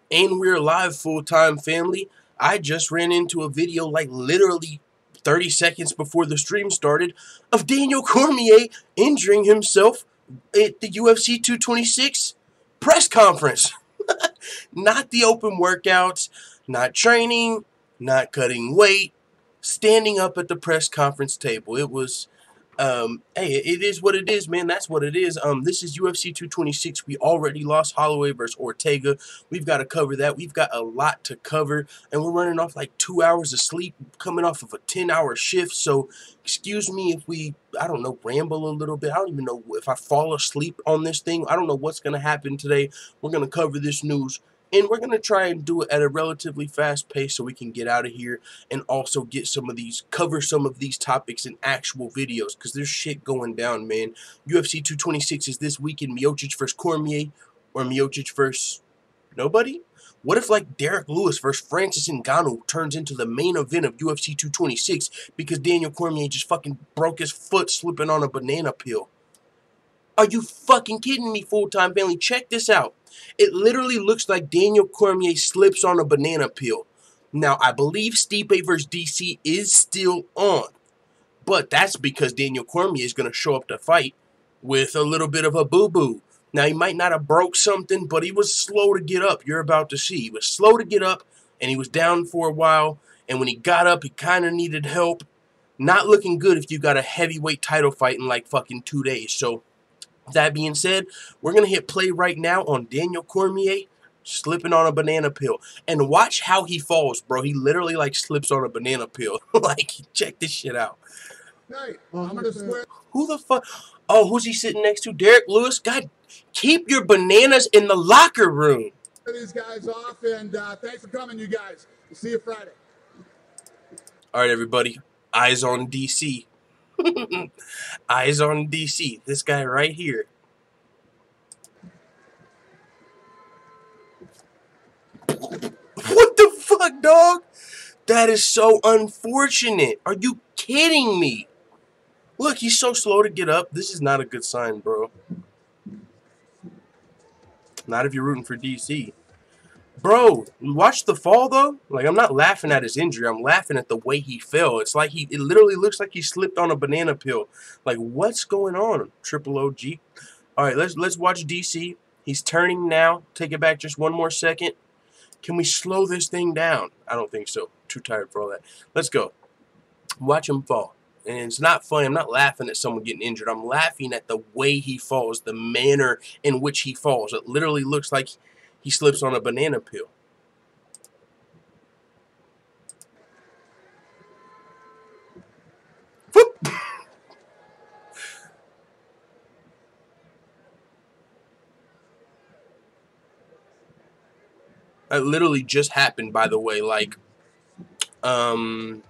And we're live, full-time family. I just ran into a video like literally 30 seconds before the stream started of Daniel Cormier injuring himself at the UFC 226 press conference. Not the open workouts, not training, not cutting weight, standing up at the press conference table. It was hey, it is what it is, man. That's what it is. This is UFC 226. We already lost Holloway versus Ortega. We've got to cover that. We've got a lot to cover, and we're running off like 2 hours of sleep, coming off of a 10-hour shift. So, excuse me if we, I don't know, ramble a little bit. I don't even know if I fall asleep on this thing. I don't know what's gonna happen today. We're gonna cover this news. And we're going to try and do it at a relatively fast pace so we can get out of here and also get cover some of these topics in actual videos because there's shit going down, man. UFC 226 is this weekend. Miocic versus Cormier or Miocic versus nobody? What if like Derek Lewis versus Francis Ngannou turns into the main event of UFC 226 because Daniel Cormier just fucking broke his foot slipping on a banana peel? Are you fucking kidding me, full-time family? Check this out. It literally looks like Daniel Cormier slips on a banana peel. Now, I believe Stipe versus DC is still on. But that's because Daniel Cormier is going to show up to fight with a little bit of a boo-boo. Now, he might not have broke something, but he was slow to get up. You're about to see. He was slow to get up, and he was down for a while. And when he got up, he kind of needed help. Not looking good if you got a heavyweight title fight in like fucking 2 days. So, that being said, we're going to hit play right now on Daniel Cormier slipping on a banana peel. And watch how he falls, bro. He literally, like, slips on a banana peel. Like, check this shit out. Hey, I'm going to swear. Who the fuck? Oh, who's he sitting next to? Derek Lewis? God, keep your bananas in the locker room. These guys off, and thanks for coming, you guys. We'll see you Friday. All right, everybody. Eyes on DC. Eyes on DC. This guy right here. What the fuck, dog? That is so unfortunate. Are you kidding me? Look, he's so slow to get up. This is not a good sign, bro. Not if you're rooting for DC. Bro, watch the fall, though. Like, I'm not laughing at his injury. I'm laughing at the way he fell. It's like it literally looks like he slipped on a banana peel. Like, what's going on, Triple OG? All right, let's watch DC. He's turning now. Take it back just one more second. Can we slow this thing down? I don't think so. Too tired for all that. Let's go. Watch him fall. And it's not funny. I'm not laughing at someone getting injured. I'm laughing at the way he falls, the manner in which he falls. It literally looks like he slips on a banana peel. Whoop. That literally just happened, by the way, like 15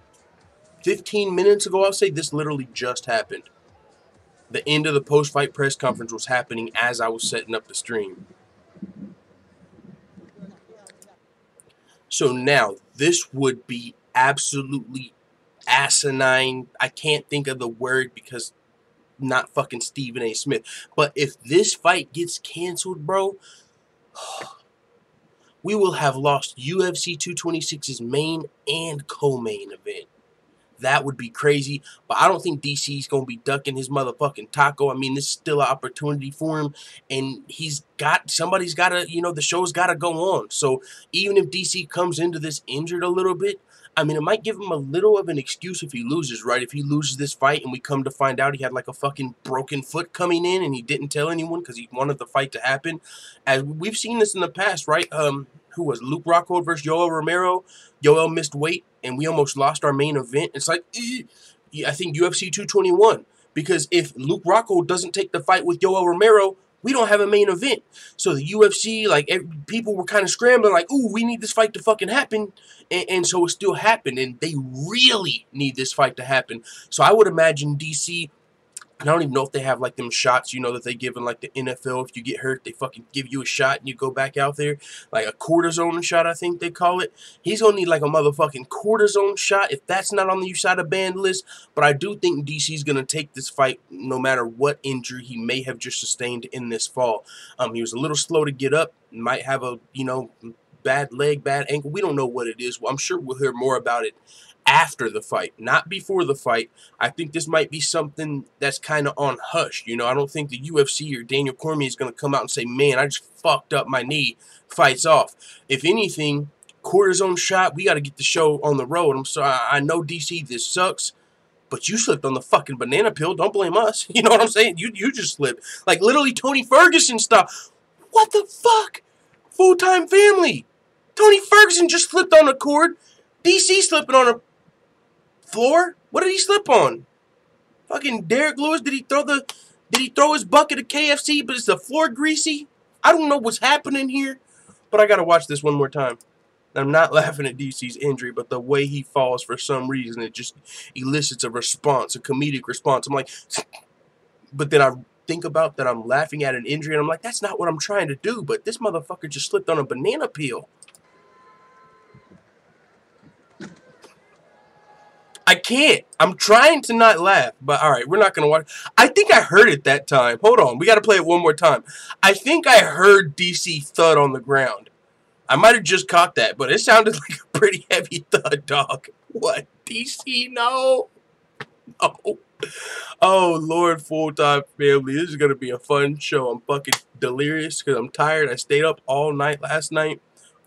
minutes ago, I'll say. This literally just happened. The end of the post-fight press conference was happening as I was setting up the stream. So now, this would be absolutely asinine. I can't think of the word because not fucking Stephen A. Smith. But if this fight gets canceled, bro, we will have lost UFC 226's main and co-main event. That would be crazy, but I don't think DC's going to be ducking his motherfucking taco. I mean, this is still an opportunity for him, and somebody's got to, the show's got to go on. So even if DC comes into this injured a little bit, I mean, it might give him a little of an excuse if he loses, right? If he loses this fight and we come to find out he had like a fucking broken foot coming in and he didn't tell anyone because he wanted the fight to happen. As we've seen this in the past, right? Who was Luke Rockhold versus Yoel Romero? Yoel missed weight and we almost lost our main event. It's like, I think UFC 221. Because if Luke Rockhold doesn't take the fight with Yoel Romero, we don't have a main event. So the UFC, like, people were kind of scrambling, like, ooh, we need this fight to fucking happen. And so it still happened. And they really need this fight to happen. So I would imagine DC, and I don't even know if they have, like, them shots, that they give in, like, the NFL. If you get hurt, they fucking give you a shot and you go back out there. Like a cortisone shot, I think they call it. He's going to need, like, a motherfucking cortisone shot if that's not on the USADA banned list. But I do think DC's going to take this fight no matter what injury he may have just sustained in this fall. He was a little slow to get up. Might have a, bad leg, bad ankle. We don't know what it is. Well, I'm sure we'll hear more about it after the fight, not before the fight. I think this might be something that's kind of on hush. You know, I don't think the UFC or Daniel Cormier is going to come out and say, man, I just fucked up my knee, fights off. If anything, cortisone shot, we got to get the show on the road. I'm sorry, I know, DC, this sucks, but you slipped on the fucking banana peel. Don't blame us. You know what I'm saying? You just slipped. Like, literally Tony Ferguson stuff. What the fuck? Full-time family. Tony Ferguson just slipped on the cord. DC slipping on a floor? What did he slip on? Fucking Derek Lewis, did he throw his bucket of KFC, but is the floor greasy? I don't know what's happening here, but I gotta watch this one more time. I'm not laughing at DC's injury, but the way he falls, for some reason, it just elicits a response, a comedic response. I'm like, but then I think about that I'm laughing at an injury, and I'm like, that's not what I'm trying to do, but this motherfucker just slipped on a banana peel. I can't. I'm trying to not laugh, but all right, we're not going to watch. I think I heard it that time. Hold on. We got to play it one more time. I think I heard DC thud on the ground. I might have just caught that, but it sounded like a pretty heavy thud, dog. What? DC? No. No. Oh, Lord, full-time family. This is going to be a fun show. I'm fucking delirious because I'm tired. I stayed up all night last night,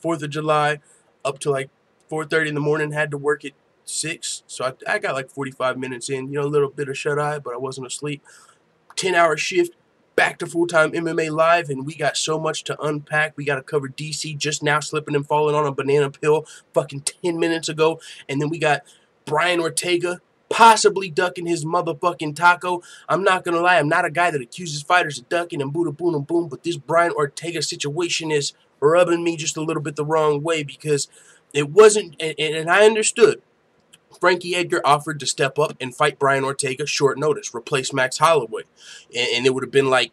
4th of July, up to like 4:30 in the morning. Had to work at 6, so I got like 45 minutes in, you know, a little bit of shut-eye, but I wasn't asleep. 10-hour shift, back to full-time MMA live, and we got so much to unpack. We got to cover DC just now slipping and falling on a banana peel fucking 10 minutes ago, and then we got Brian Ortega possibly ducking his motherfucking taco. I'm not gonna lie, I'm not a guy that accuses fighters of ducking and boom, boom, boom, but this Brian Ortega situation is rubbing me just a little bit the wrong way because it wasn't, and I understood. Frankie Edgar offered to step up and fight Brian Ortega short notice, replace Max Holloway, and it would have been like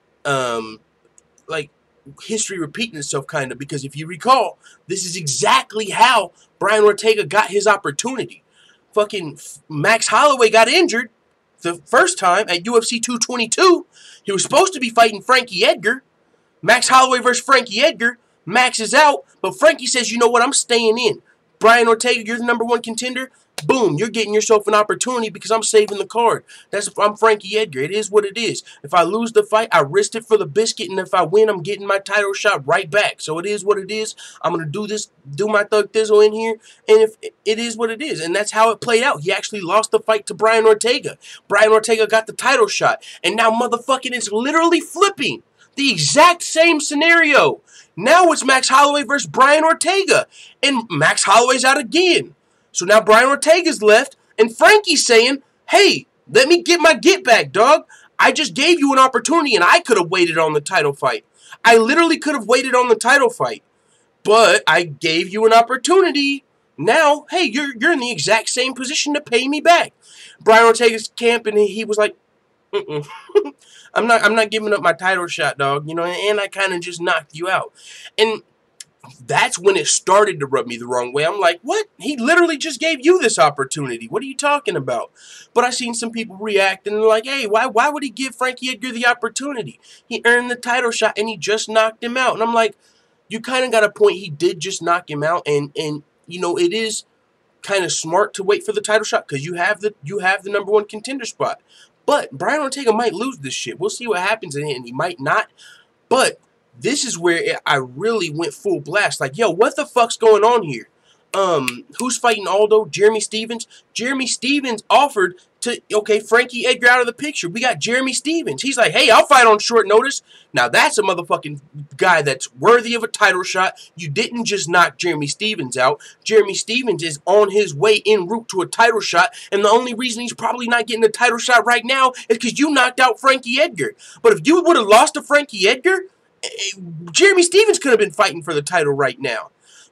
history repeating itself kind of, because if you recall, this is exactly how Brian Ortega got his opportunity. Fucking Max Holloway got injured the first time at UFC 222. He was supposed to be fighting Frankie Edgar. Max Holloway versus Frankie Edgar. Max is out, but Frankie says, you know what, I'm staying in. Brian Ortega, you're the #1 contender. Boom, you're getting yourself an opportunity because I'm saving the card. I'm Frankie Edgar. It is what it is. If I lose the fight, I risked it for the biscuit, and if I win, I'm getting my title shot right back. So it is what it is. I'm going to do this, do my thug thizzle in here, and if it is what it is. And that's how it played out. He actually lost the fight to Brian Ortega. Brian Ortega got the title shot, and now motherfucking it's literally flipping. The exact same scenario. Now it's Max Holloway versus Brian Ortega, and Max Holloway's out again. So now Brian Ortega's left, and Frankie's saying, hey, let me get my get back, dog. I just gave you an opportunity, and I could have waited on the title fight. I literally could have waited on the title fight, but I gave you an opportunity. Now, hey, you're in the exact same position to pay me back. Brian Ortega's camp, and he was like, I'm not giving up my title shot, dog. You know, and I kind of just knocked you out. And that's when it started to rub me the wrong way. I'm like, what? He literally just gave you this opportunity. What are you talking about? But I seen some people react and they're like, hey, why would he give Frankie Edgar the opportunity? He earned the title shot and he just knocked him out. And I'm like, you kind of got a point. He did just knock him out, and you know, it is kind of smart to wait for the title shot because you have the #1 contender spot. But Brian Ortega might lose this shit. We'll see what happens, and he might not. But this is where I really went full blast. Like, yo, what the fuck's going on here? Who's fighting Aldo? Jeremy Stephens. Jeremy Stephens offered to, okay, Frankie Edgar out of the picture. We got Jeremy Stephens. He's like, hey, I'll fight on short notice. Now, that's a motherfucking guy that's worthy of a title shot. You didn't just knock Jeremy Stephens out. Jeremy Stephens is on his way en route to a title shot, and the only reason he's probably not getting a title shot right now is because you knocked out Frankie Edgar. But if you would have lost to Frankie Edgar, Jeremy Stephens could have been fighting for the title right now.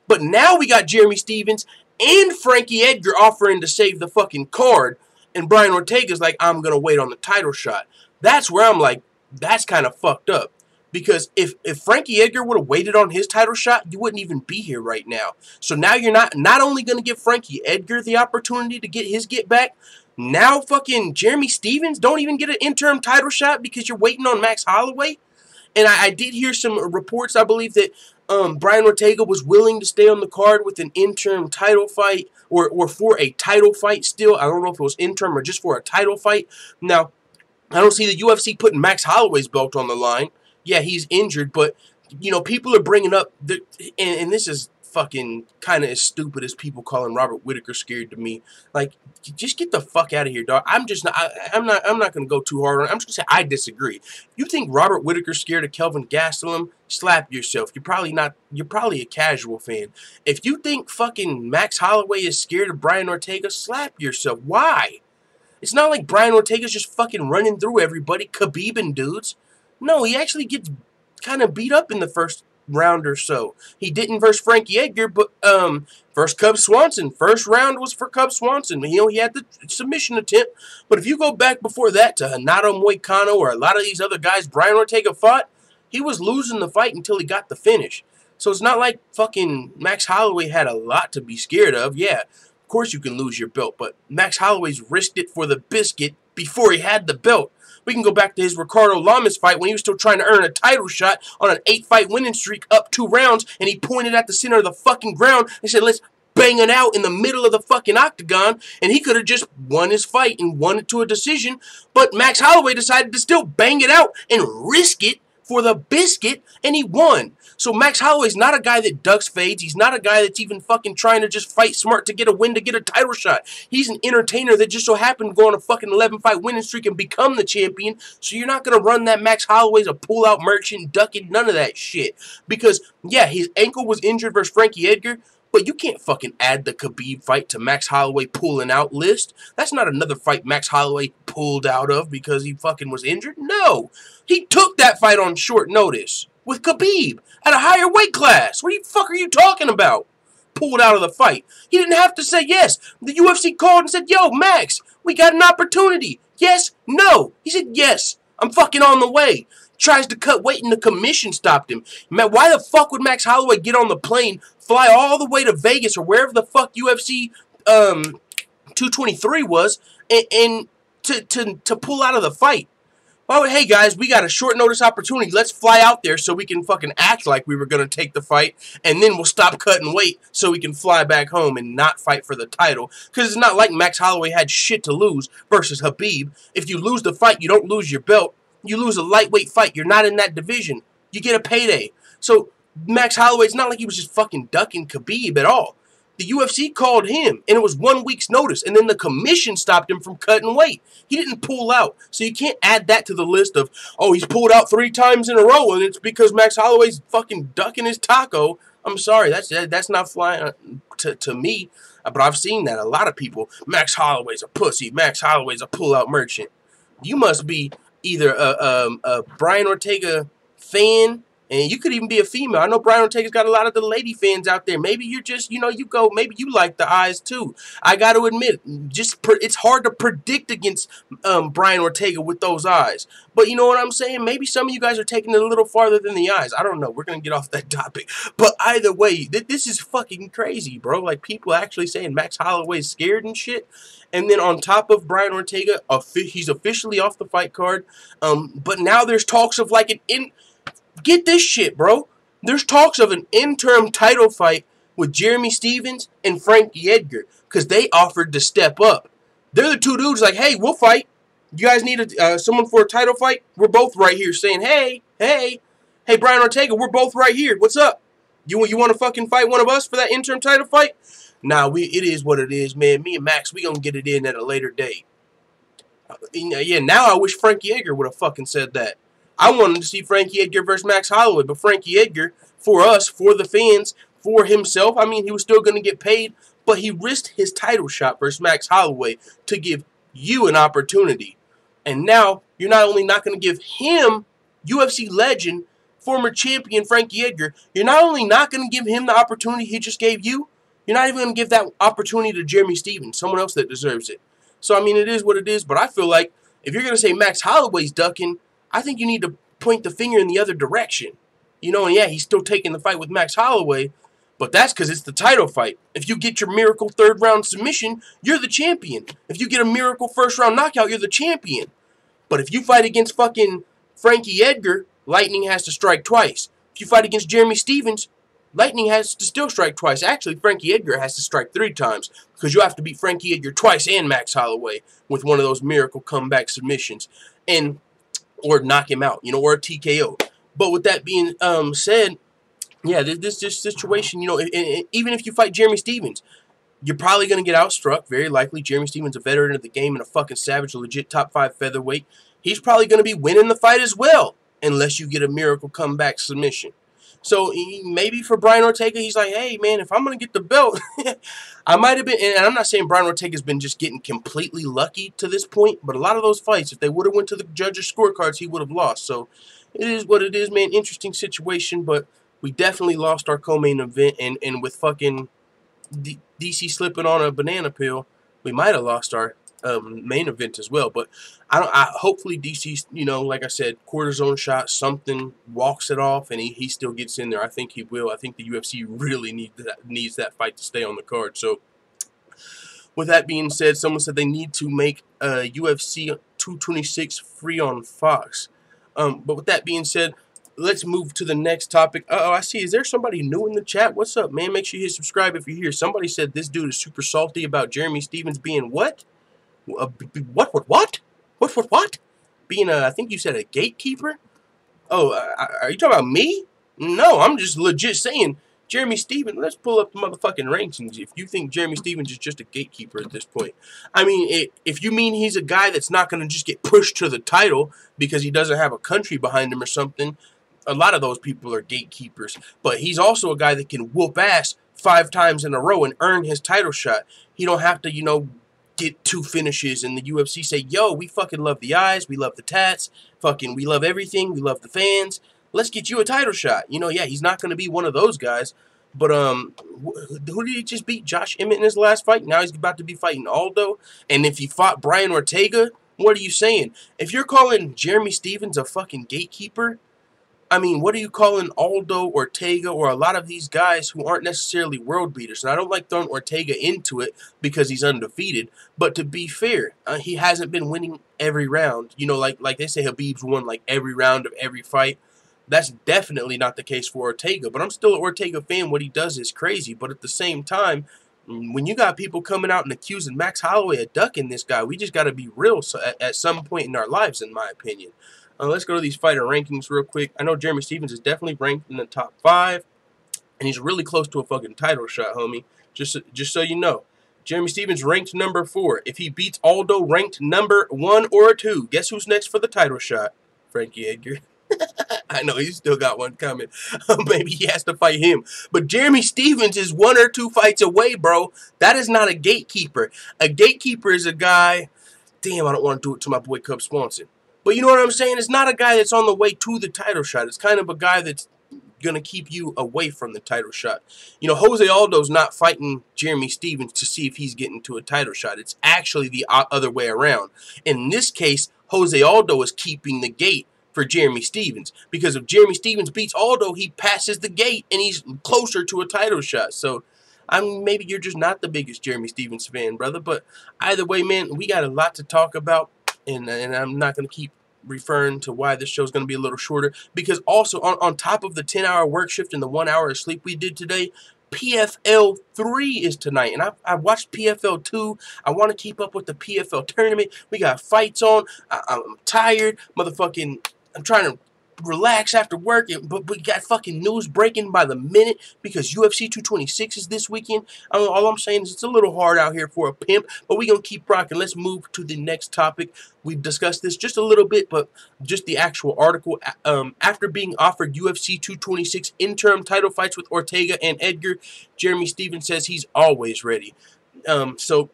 But now we got Jeremy Stephens and Frankie Edgar offering to save the fucking card, and Brian Ortega's like, I'm going to wait on the title shot. That's where I'm like, that's kind of fucked up. Because if Frankie Edgar would have waited on his title shot, you wouldn't even be here right now. So now you're not only going to give Frankie Edgar the opportunity to get his get back, now fucking Jeremy Stephens don't even get an interim title shot because you're waiting on Max Holloway. And I did hear some reports, I believe, that Brian Ortega was willing to stay on the card with an interim title fight, or for a title fight still. I don't know if it was interim or just for a title fight. Now, I don't see the UFC putting Max Holloway's belt on the line. Yeah, he's injured, but, you know, people are bringing up, and this is fucking kind of as stupid as people calling Robert Whittaker scared to me. Like, just get the fuck out of here, dog. I'm not going to go too hard on it. I'm just going to say I disagree. You think Robert Whittaker's scared of Kelvin Gastelum? Slap yourself. You're probably a casual fan. If you think fucking Max Holloway is scared of Brian Ortega, slap yourself. Why? It's not like Brian Ortega's just fucking running through everybody, Khabib and dudes. No, he actually gets kind of beat up in the first round or so. He didn't versus Frankie Edgar, but versus Cub Swanson. First round was for Cub Swanson. You know, he had the submission attempt. But if you go back before that to Renato Moicano or a lot of these other guys Brian Ortega fought, he was losing the fight until he got the finish. So it's not like fucking Max Holloway had a lot to be scared of. Yeah, of course you can lose your belt, but Max Holloway's risked it for the biscuit before he had the belt. We can go back to his Ricardo Lamas fight when he was still trying to earn a title shot on an 8-fight winning streak up 2 rounds, and he pointed at the center of the fucking ground and said, let's bang it out in the middle of the fucking octagon, and he could have just won his fight and won it to a decision, but Max Holloway decided to still bang it out and risk it for the biscuit, and he won. So Max Holloway's not a guy that ducks fades. He's not a guy that's even fucking trying to just fight smart to get a win, to get a title shot. He's an entertainer that just so happened to go on a fucking 11-fight winning streak and become the champion. So you're not going to run that Max Holloway's a pull-out merchant, ducking, none of that shit. Because, yeah, his ankle was injured versus Frankie Edgar, but you can't fucking add the Khabib fight to Max Holloway pulling out list. That's not another fight Max Holloway pulled out of because he fucking was injured. No. He took that fight on short notice with Khabib at a higher weight class. What the fuck are you talking about? Pulled out of the fight. He didn't have to say yes. The UFC called and said, yo, Max, we got an opportunity. Yes? No. He said, yes. I'm fucking on the way. Tries to cut weight and the commission stopped him. Man, why the fuck would Max Holloway get on the plane, fly all the way to Vegas or wherever the fuck UFC 223 was, and to pull out of the fight? Oh, hey guys, we got a short notice opportunity. Let's fly out there so we can fucking act like we were going to take the fight, and then we'll stop cutting weight so we can fly back home and not fight for the title. Because it's not like Max Holloway had shit to lose versus Khabib. If you lose the fight, you don't lose your belt. You lose a lightweight fight. You're not in that division. You get a payday. So Max Holloway, it's not like he was just fucking ducking Khabib at all. The UFC called him, and it was 1 week's notice, and then the commission stopped him from cutting weight. He didn't pull out, so you can't add that to the list of, oh, he's pulled out 3 times in a row, and it's because Max Holloway's fucking ducking his taco. I'm sorry, that's not flying to me, but I've seen that. A lot of people, Max Holloway's a pussy, Max Holloway's a pull-out merchant. You must be either a Brian Ortega fan, and you could even be a female. I know Brian Ortega's got a lot of the lady fans out there. Maybe you're just, you know, maybe you like the eyes too. I got to admit, it's hard to predict against Brian Ortega with those eyes. But you know what I'm saying? Maybe some of you guys are taking it a little farther than the eyes. I don't know. We're going to get off that topic. But either way, this is fucking crazy, bro. Like, people actually saying Max Holloway's scared and shit. And then on top of Brian Ortega, he's officially off the fight card. But now there's talks of like get this shit, bro. There's talks of an interim title fight with Jeremy Stephens and Frankie Edgar because they offered to step up. They're the 2 dudes like, hey, we'll fight. You guys need someone for a title fight? We're both right here saying, hey, Brian Ortega, we're both right here. What's up? You want to fucking fight one of us for that interim title fight? Nah, it is what it is, man. Me and Max, we gonna get it in at a later date. Yeah, now I wish Frankie Edgar would have fucking said that. I wanted to see Frankie Edgar versus Max Holloway, but Frankie Edgar, for us, for the fans, for himself, I mean, he was still going to get paid, but he risked his title shot versus Max Holloway to give you an opportunity. And now, you're not only not going to give him, UFC legend, former champion Frankie Edgar, you're not only not going to give him the opportunity he just gave you, you're not even going to give that opportunity to Jeremy Stephens, someone else that deserves it. So, I mean, it is what it is, but I feel like if you're going to say Max Holloway's ducking, I think you need to point the finger in the other direction. You know, and yeah, he's still taking the fight with Max Holloway, but that's because it's the title fight. If you get your miracle 3rd round submission, you're the champion. If you get a miracle 1st round knockout, you're the champion. But if you fight against fucking Frankie Edgar, lightning has to strike twice. If you fight against Jeremy Stephens, Lightning has to still strike twice. Actually, Frankie Edgar has to strike 3 times because you have to beat Frankie Edgar twice and Max Holloway with one of those miracle comeback submissions, and or knock him out, or a TKO. But with that being said, yeah, this situation, even if you fight Jeremy Stephens, you're probably going to get outstruck, very likely. Jeremy Stephens, a veteran of the game and a fucking savage, a legit top 5 featherweight. He's probably going to be winning the fight as well, unless you get a miracle comeback submission. So maybe for Brian Ortega, he's like, hey, man, if I'm going to get the belt, I might have been, and I'm not saying Brian Ortega's been just getting completely lucky to this point, but a lot of those fights, if they would have went to the judges' scorecards, he would have lost. So it is what it is, man. Interesting situation, but we definitely lost our co-main event, and with fucking DC slipping on a banana peel, we might have lost our main event as well. But hopefully DC, like I said, cortisone shot, something, walks it off, and he still gets in there. I think he will. I think the UFC really needs that fight to stay on the card. So with that being said, someone said they need to make UFC 226 free on Fox. But with that being said, let's move to the next topic. Uh-oh, I see. Is there somebody new in the chat? What's up, man? Make sure you hit subscribe if you're here. Somebody said this dude is super salty about Jeremy Stephens being what? What? Being I think you said a gatekeeper? Oh, are you talking about me? No, I'm just legit saying Jeremy Stephens. Let's pull up the motherfucking rankings. If you think Jeremy Stephens is just a gatekeeper at this point. I mean, if you mean he's a guy that's not going to just get pushed to the title because he doesn't have a country behind him or something, a lot of those people are gatekeepers. But he's also a guy that can whoop ass 5 times in a row and earn his title shot. He don't have to, get 2 finishes and the UFC say, yo, we fucking love the eyes, we love the tats, we love everything, we love the fans, let's get you a title shot. Yeah, he's not going to be one of those guys. But who did he just beat? Josh Emmett in his last fight? Now he's about to be fighting Aldo. And if he fought Brian Ortega, what are you saying? If you're calling Jeremy Stephens a fucking gatekeeper, I mean, what are you calling Aldo, Ortega, or a lot of these guys who aren't necessarily world beaters? And I don't like throwing Ortega into it because he's undefeated. But to be fair, he hasn't been winning every round. Like they say Khabib's won like every round of every fight. That's definitely not the case for Ortega. But I'm still an Ortega fan. What he does is crazy. But at the same time, when you got people coming out and accusing Max Holloway of ducking this guy, we just got to be real at some point in our lives, in my opinion. Let's go to these fighter rankings real quick. I know Jeremy Stephens is definitely ranked in the top 5, and he's really close to a fucking title shot, homie. Just so you know. Jeremy Stephens ranked number 4. If he beats Aldo ranked number 1 or 2, guess who's next for the title shot? Frankie Edgar. I know, he's still got one coming. Maybe he has to fight him. But Jeremy Stephens is 1 or 2 fights away, bro. That is not a gatekeeper. A gatekeeper is a guy... Damn, I don't want to do it to my boy Cub Swanson. But you know what I'm saying? It's not a guy that's on the way to the title shot. It's kind of a guy that's going to keep you away from the title shot. Jose Aldo's not fighting Jeremy Stephens to see if he's getting to a title shot. It's actually the other way around. In this case, Jose Aldo is keeping the gate for Jeremy Stephens. Because if Jeremy Stephens beats Aldo, he passes the gate and he's closer to a title shot. So, maybe you're just not the biggest Jeremy Stephens fan, brother. But either way, man, we got a lot to talk about. And I'm not going to keep referring to why this show is going to be a little shorter. Because also, on top of the 10-hour work shift and the 1 hour of sleep we did today, PFL 3 is tonight. And I watched PFL 2. I want to keep up with the PFL tournament. We got fights on. I'm tired. Motherfucking, I'm trying to relax after work, but we got fucking news breaking by the minute because UFC 226 is this weekend. All I'm saying is it's a little hard out here for a pimp, but we're going to keep rocking. Let's move to the next topic. We've discussed this just a little bit, but just the actual article. After being offered UFC 226 interim title fights with Ortega and Edgar, Jeremy Stephens says he's always ready. So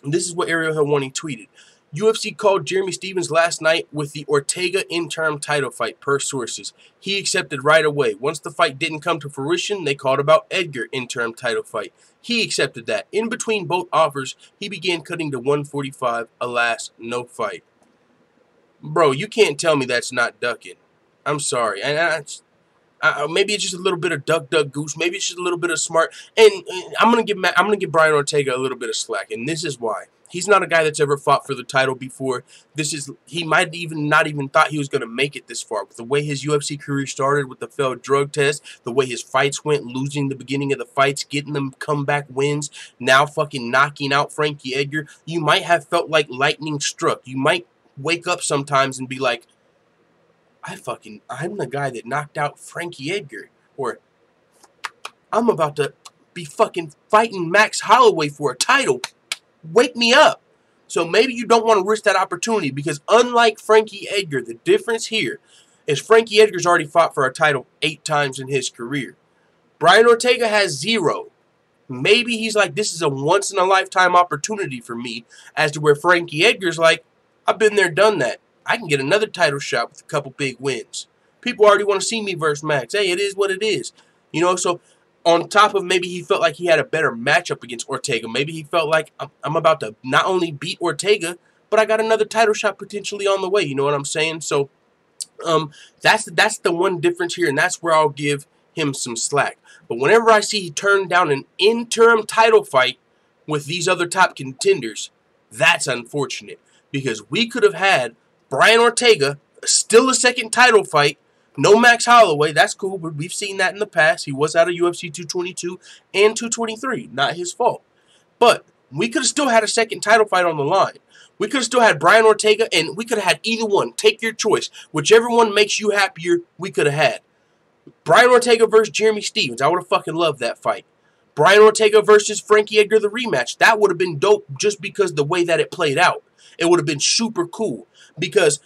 this is what Ariel Helwani tweeted. UFC called Jeremy Stephens last night with the Ortega interim title fight, per sources. He accepted right away. Once the fight didn't come to fruition, they called about Edgar interim title fight. He accepted that. In between both offers, he began cutting to 145. Alas, no fight. Bro, you can't tell me that's not ducking. I'm sorry. Maybe it's just a little bit of duck, goose. Maybe it's just a little bit of smart. And I'm gonna give Brian Ortega a little bit of slack, and this is why. He's not a guy that's ever fought for the title before. He might even not even thought he was going to make it this far. With the way his UFC career started with the failed drug test, the way his fights went, losing the beginning of the fights, getting them comeback wins, now fucking knocking out Frankie Edgar, you might have felt like lightning struck. You might wake up sometimes and be like, I'm the guy that knocked out Frankie Edgar. Or, I'm about to be fucking fighting Max Holloway for a title. Wake me up. So maybe you don't want to risk that opportunity, because unlike Frankie Edgar, the difference here is Frankie Edgar's already fought for a title 8 times in his career. Brian Ortega has 0. Maybe he's like, this is a once-in-a-lifetime opportunity for me, as to where Frankie Edgar's like, I've been there, done that. I can get another title shot with a couple big wins. People already want to see me versus Max. Hey, it is what it is. You know, so on top of maybe he felt like he had a better matchup against Ortega. Maybe he felt like I'm about to not only beat Ortega, but I got another title shot potentially on the way. You know what I'm saying? So that's the one difference here, and that's where I'll give him some slack. But whenever I see he turned down an interim title fight with these other top contenders, that's unfortunate, because we could have had Brian Ortega still a second title fight. No Max Holloway, that's cool, but we've seen that in the past. He was out of UFC 222 and 223. Not his fault. But we could have still had a second title fight on the line. We could have still had Brian Ortega, and we could have had either one. Take your choice. Whichever one makes you happier, we could have had. Brian Ortega versus Jeremy Stephens. I would have fucking loved that fight. Brian Ortega versus Frankie Edgar, the rematch. That would have been dope just because the way that it played out. It would have been super cool, because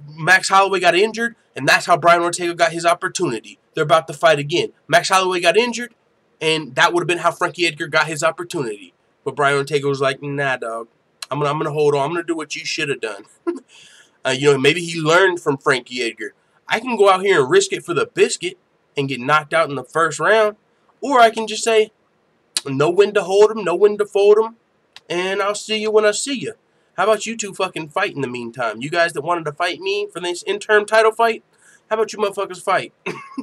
Max Holloway got injured, and that's how Brian Ortega got his opportunity. They're about to fight again. Max Holloway got injured, and that would have been how Frankie Edgar got his opportunity. But Brian Ortega was like, nah, dog. I'm gonna hold on. I'm gonna do what you should have done. You know, maybe he learned from Frankie Edgar. I can go out here and risk it for the biscuit and get knocked out in the first round, or I can just say, know when to hold him, know when to fold him, and I'll see you when I see you. How about you two fucking fight in the meantime? You guys that wanted to fight me for this interim title fight, how about you motherfuckers fight?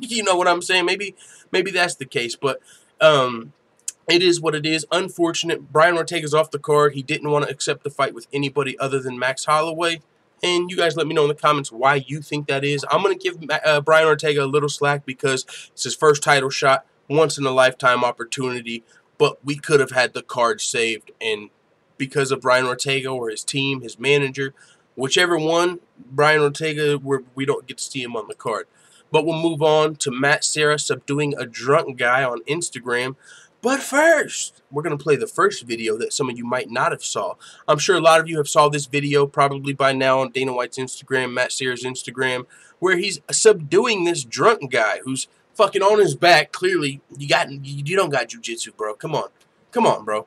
You know what I'm saying? Maybe that's the case, but it is what it is. Unfortunate. Brian Ortega's off the card. He didn't want to accept the fight with anybody other than Max Holloway. And you guys let me know in the comments why you think that is. I'm going to give Brian Ortega a little slack because it's his first title shot, once-in-a-lifetime opportunity, but we could have had the card saved, and because of Brian Ortega or his team, his manager, whichever one, Brian Ortega, we don't get to see him on the card. But we'll move on to Serra subduing a drunk guy on Instagram. But first, we're going to play the first video that some of you might not have saw. I'm sure a lot of you have saw this video probably by now on Dana White's Instagram, Serra's Instagram, where he's subduing this drunk guy who's fucking on his back. Clearly, you don't got jiu-jitsu, bro. Come on, bro.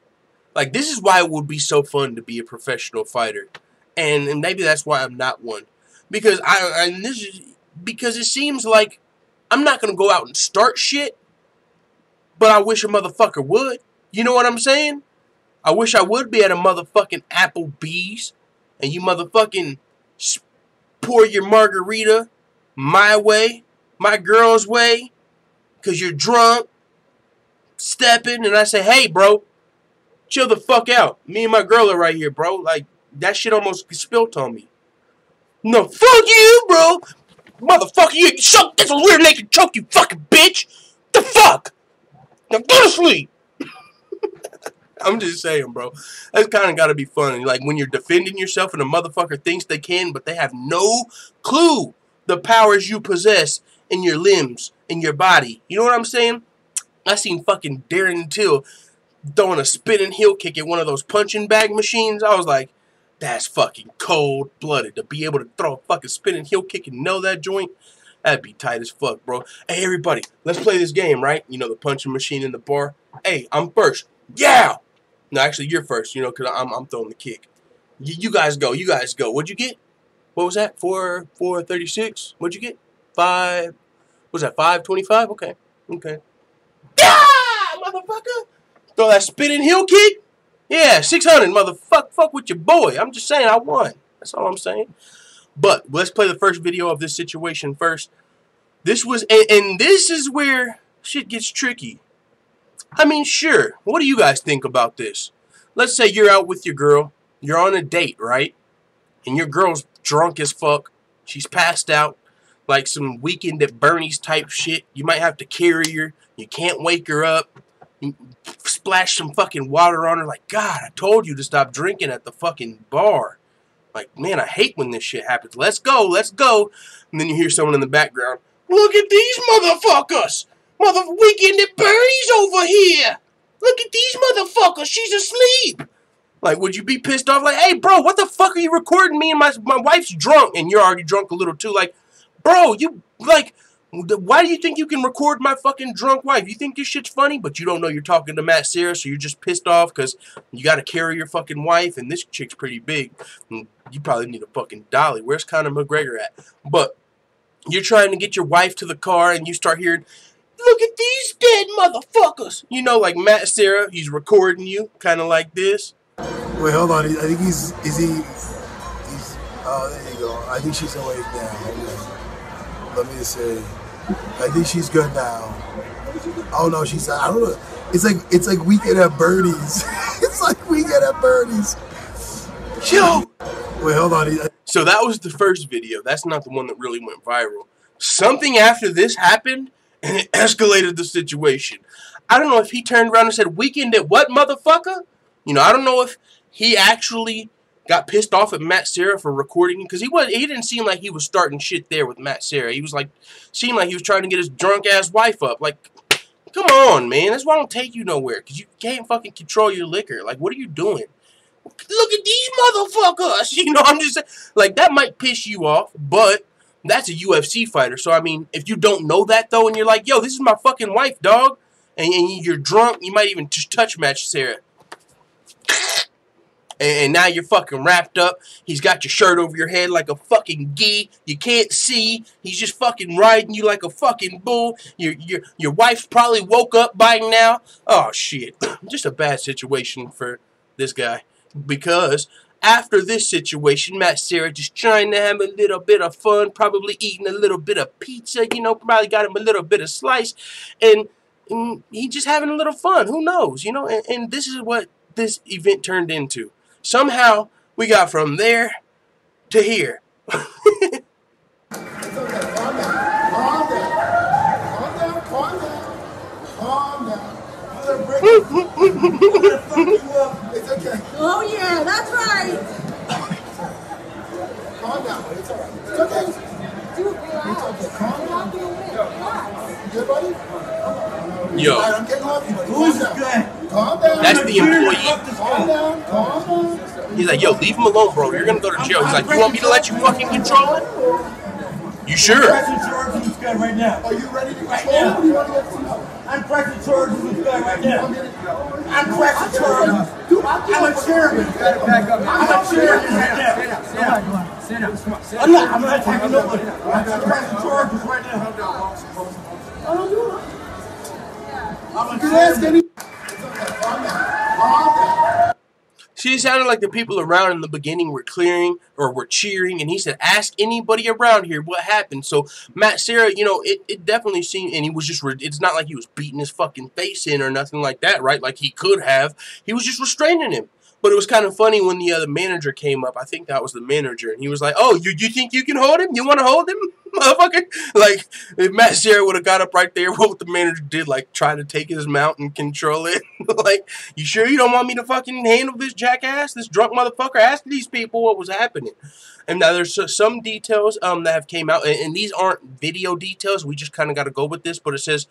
Like, this is why it would be so fun to be a professional fighter. And maybe that's why I'm not one. Because because it seems like I'm not going to go out and start shit, but I wish a motherfucker would. You know what I'm saying? I wish I would be at a motherfucking Applebee's and you motherfucking pour your margarita my way, my girl's way, because you're drunk, stepping, and I say, hey, bro, chill the fuck out. Me and my girl are right here, bro. Like, that shit almost spilt on me. No, fuck you, bro. Motherfucker, you choke. That's a rear naked choke, you fucking bitch. The fuck? Now go to sleep. I'm just saying, bro. That's kind of got to be funny. Like, when you're defending yourself and a motherfucker thinks they can, but they have no clue the powers you possess in your limbs, in your body. You know what I'm saying? I seen fucking Darren Till throwing a spinning heel kick at one of those punching bag machines. I was like, that's fucking cold-blooded. To be able to throw a fucking spinning heel kick and know that joint, that'd be tight as fuck, bro. Hey, everybody, let's play this game, right? You know, the punching machine in the bar. Hey, I'm first. Yeah! No, actually, you're first, you know, because I'm throwing the kick. You guys go. You guys go. What'd you get? What was that? 436? What'd you get? 5... What was that, 525? Okay. Okay. Yeah! Motherfucker! Throw that spinning heel kick? Yeah, 600, motherfucker. Fuck with your boy. I'm just saying I won. That's all I'm saying. But let's play the first video of this situation first. This was, and this is where shit gets tricky. I mean, sure. What do you guys think about this? Let's say you're out with your girl. You're on a date, right? And your girl's drunk as fuck. She's passed out. Like some Weekend at Bernie's type shit. You might have to carry her. You can't wake her up. You splash some fucking water on her. Like, God, I told you to stop drinking at the fucking bar. Like, man, I hate when this shit happens. Let's go, let's go. And then you hear someone in the background. Look at these motherfuckers. Weekend at Bernie's over here. Look at these motherfuckers. She's asleep. Like, would you be pissed off? Like, hey, bro, what the fuck are you recording me and my wife's drunk? And you're already drunk a little too. Like, bro, you, like, why do you think you can record my fucking drunk wife? You think this shit's funny, but you don't know you're talking to Matt Serra, so you're just pissed off because you got to carry your fucking wife, and this chick's pretty big. And you probably need a fucking dolly. Where's Conor McGregor at? But you're trying to get your wife to the car, and you start hearing, look at these dead motherfuckers. You know, like Matt Serra, he's recording you, kind of like this. Wait, hold on. I think he's, oh, there you go. I think she's awake now. Okay. Let me just say, I think she's good now. Oh no, she's not. I don't know. It's like Weekend at Bernie's. It's like Weekend at Bernie's. Yo! Wait, hold on. So that was the first video. That's not the one that really went viral. Something after this happened, and it escalated the situation. I don't know if he turned around and said, Weekend at what, motherfucker? You know, I don't know if he actually got pissed off at Matt Serra for recording him, because he didn't seem like he was starting shit there with Matt Serra. He was like, seemed like he was trying to get his drunk ass wife up. Like, come on, man. That's why I don't take you nowhere, because you can't fucking control your liquor. Like, what are you doing? Look at these motherfuckers. You know, I'm just saying, like, that might piss you off, but that's a UFC fighter. So, I mean, if you don't know that, though, and you're like, yo, this is my fucking wife, dog, and you're drunk, you might even just touch Matt Serra. And now you're fucking wrapped up. He's got your shirt over your head like a fucking gi. You can't see. He's just fucking riding you like a fucking bull. Your wife's probably woke up by now. Oh, shit. Just a bad situation for this guy. Because after this situation, Matt Serra just trying to have a little bit of fun, probably eating a little bit of pizza, you know, probably got him a little bit of slice, and he just having a little fun. Who knows, you know? And this is what this event turned into. Somehow, we got from there to here. Calm down. It's okay. Oh yeah, that's right. Calm down. It's all right. It's okay. Dude, relax. It's okay. Calm down. Relax. You good, buddy? Yo. All right, I'm getting off you, buddy. Who's this guy? Calm down. That's the employee. Calm down. Calm down. He's like, yo, leave him alone, bro. You're going to go to jail. He's like, you want me to let you fucking control it? You sure? Pressing charges with this guy right now. Are you ready to control Right it? now. Or do you want to get some help? I'm pressing charges with this guy right now. I'm pressing charges. Dude, I'm a chairman. I'm a chairman right now. Sit down. I'm not attacking nobody. I'm pressing charges right now. I'm a chairman. Calm down. Calm down. She sounded like the people around in the beginning were clearing or were cheering, and he said, ask anybody around here what happened. So Matt Serra, you know, it definitely seemed, and he was just, it's not like he was beating his fucking face in or nothing like that, right? Like he could have. He was just restraining him. But it was kind of funny when the other manager came up. I think that was the manager, and he was like, oh, you think you can hold him? You want to hold him, motherfucker? Like, if Matt Serra would have got up right there, what the manager did, like, try to take his mount and control it. Like, you sure you don't want me to fucking handle this jackass, this drunk motherfucker? Ask these people what was happening. And now there's some details that have came out, and these aren't video details. We just kind of got to go with this, but it says,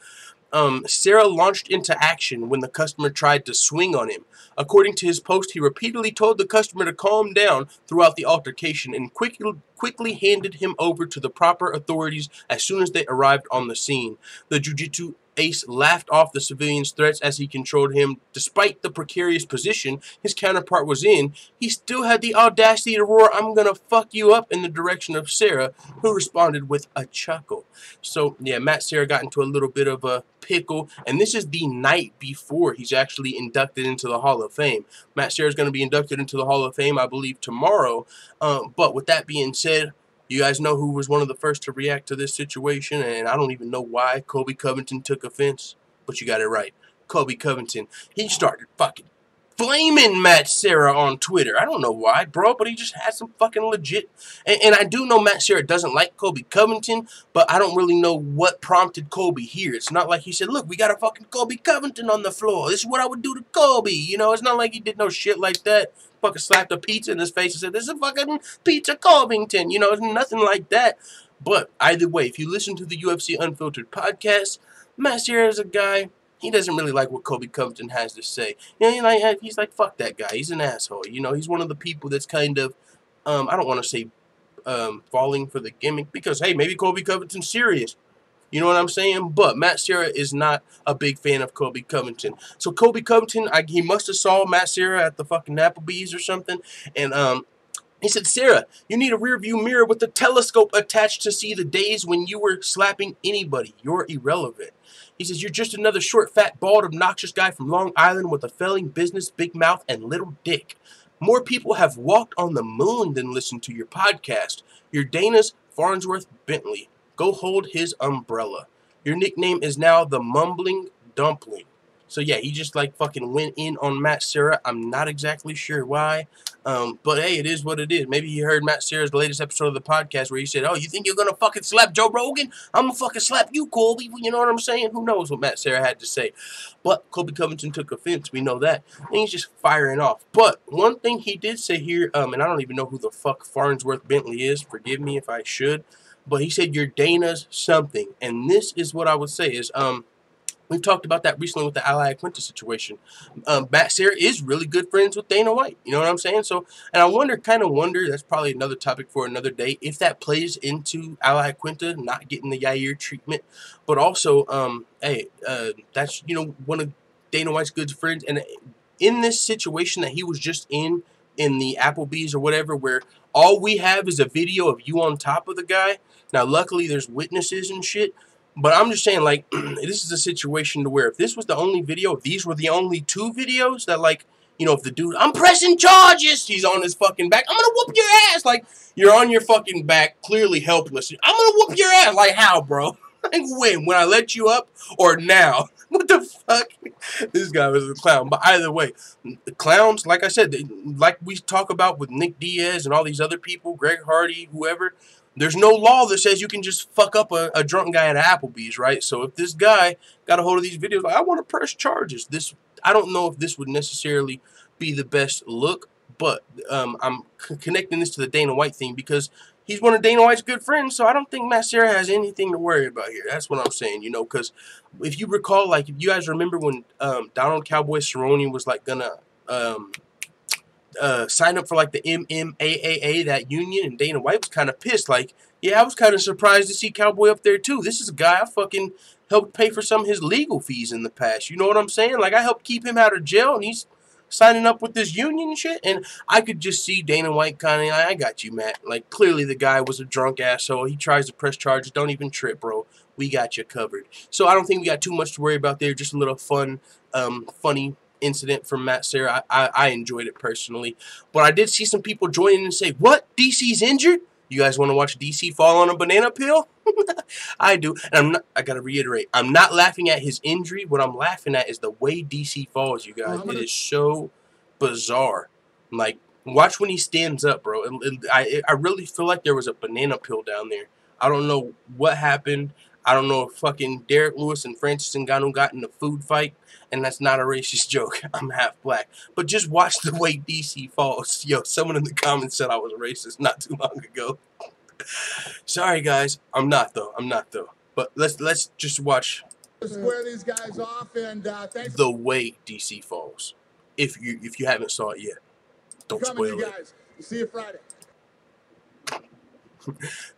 Serra launched into action when the customer tried to swing on him. According to his post, he repeatedly told the customer to calm down throughout the altercation and quickly handed him over to the proper authorities as soon as they arrived on the scene. The jiu-jitsu ace laughed off the civilian's threats as he controlled him. Despite the precarious position his counterpart was in, he still had the audacity to roar, "I'm gonna fuck you up," in the direction of Serra, who responded with a chuckle. So, yeah, Matt Serra got into a little bit of a pickle, and this is the night before he's actually inducted into the Hall of Fame. Matt Serra is going to be inducted into the Hall of Fame, I believe, tomorrow. But with that being said, you guys know who was one of the first to react to this situation, and I don't even know why Colby Covington took offense, but you got it right. Colby Covington, he started fucking flaming Matt Serra on Twitter. I don't know why, bro, but he just had some fucking legit. And I do know Matt Serra doesn't like Colby Covington, but I don't really know what prompted Colby here. It's not like he said, look, we got a fucking Colby Covington on the floor. This is what I would do to Colby. You know, it's not like he did no shit like that. Fucking slapped a pizza in his face and said, this is fucking Pizza Covington. You know, it's nothing like that. But either way, if you listen to the UFC Unfiltered podcast, Matt Serra is a guy. He doesn't really like what Colby Covington has to say. You know, he's like, fuck that guy. He's an asshole. You know, he's one of the people that's kind of, I don't want to say falling for the gimmick because, hey, maybe Colby Covington's serious. You know what I'm saying? But Matt Serra is not a big fan of Colby Covington. So Colby Covington, he must have saw Matt Serra at the fucking Applebee's or something. And he said, Serra, you need a rear view mirror with a telescope attached to see the days when you were slapping anybody. You're irrelevant. He says, you're just another short, fat, bald, obnoxious guy from Long Island with a failing business, big mouth, and little dick. More people have walked on the moon than listened to your podcast. You're Dana's Farnsworth Bentley. Go hold his umbrella. Your nickname is now the Mumbling Dumpling. So yeah, he just like fucking went in on Matt Serra. I'm not exactly sure why. But hey, it is what it is. Maybe you heard Matt Serra's latest episode of the podcast where he said, oh, you think you're gonna fucking slap Joe Rogan? I'm gonna fucking slap you, Colby. You know what I'm saying? Who knows what Matt Serra had to say. But Colby Covington took offense. We know that. And he's just firing off. But one thing he did say here, and I don't even know who the fuck Farnsworth Bentley is. Forgive me if I should. But he said, you're Dana's something. And this is what I would say is, we've talked about that recently with the Ali Quinta situation. Matt Serra is really good friends with Dana White. You know what I'm saying? So, and I kind of wonder, that's probably another topic for another day, if that plays into Ali Quinta not getting the Yair treatment. But also, hey, that's, you know, one of Dana White's good friends. And in this situation that he was just in the Applebee's or whatever, where all we have is a video of you on top of the guy. Now, luckily, there's witnesses and shit. But I'm just saying, like, this is a situation to where if this was the only video, if these were the only two videos that, like, you know, if the dude, I'm pressing charges, he's on his fucking back, I'm gonna whoop your ass. Like, you're on your fucking back, clearly helpless. I'm gonna whoop your ass. Like, how, bro? Like, when I let you up or now? What the fuck? This guy was a clown. But either way, the clowns, like I said, like we talk about with Nick Diaz and all these other people, Greg Hardy, whoever, there's no law that says you can just fuck up a drunk guy at Applebee's, right? So if this guy got a hold of these videos, like, I want to press charges. I don't know if this would necessarily be the best look, but I'm connecting this to the Dana White thing because he's one of Dana White's good friends, so I don't think Matt Serra has anything to worry about here. That's what I'm saying, you know, because if you recall, like, if you guys remember when Donald Cowboy Cerrone was, like, gonna sign up for like the MMAAA, that union, and Dana White was kind of pissed. Like, yeah, I was kind of surprised to see Cowboy up there too. This is a guy I fucking helped pay for some of his legal fees in the past. You know what I'm saying? Like, I helped keep him out of jail, and he's signing up with this union and shit. And I could just see Dana White kind of, I got you, Matt. Like, clearly the guy was a drunk asshole. He tries to press charges. Don't even trip, bro. We got you covered. So I don't think we got too much to worry about there. Just a little fun, funny incident from Matt Serra. I enjoyed it personally. But I did see some people join in and say, what? DC's injured? You guys want to watch DC fall on a banana peel? I do. And I got to reiterate, I'm not laughing at his injury. What I'm laughing at is the way DC falls, you guys. It is so bizarre. Like, watch when he stands up, bro. I really feel like there was a banana peel down there. I don't know what happened. I don't know if fucking Derek Lewis and Francis Ngannou got in a food fight, and that's not a racist joke. I'm half black. But just watch the way DC falls. Yo, someone in the comments said I was racist not too long ago. Sorry, guys. I'm not, though. But let's just watch Square these guys off, and thanks the way DC falls. If you haven't saw it yet, don't for coming, spoil you it. guys. See you Friday.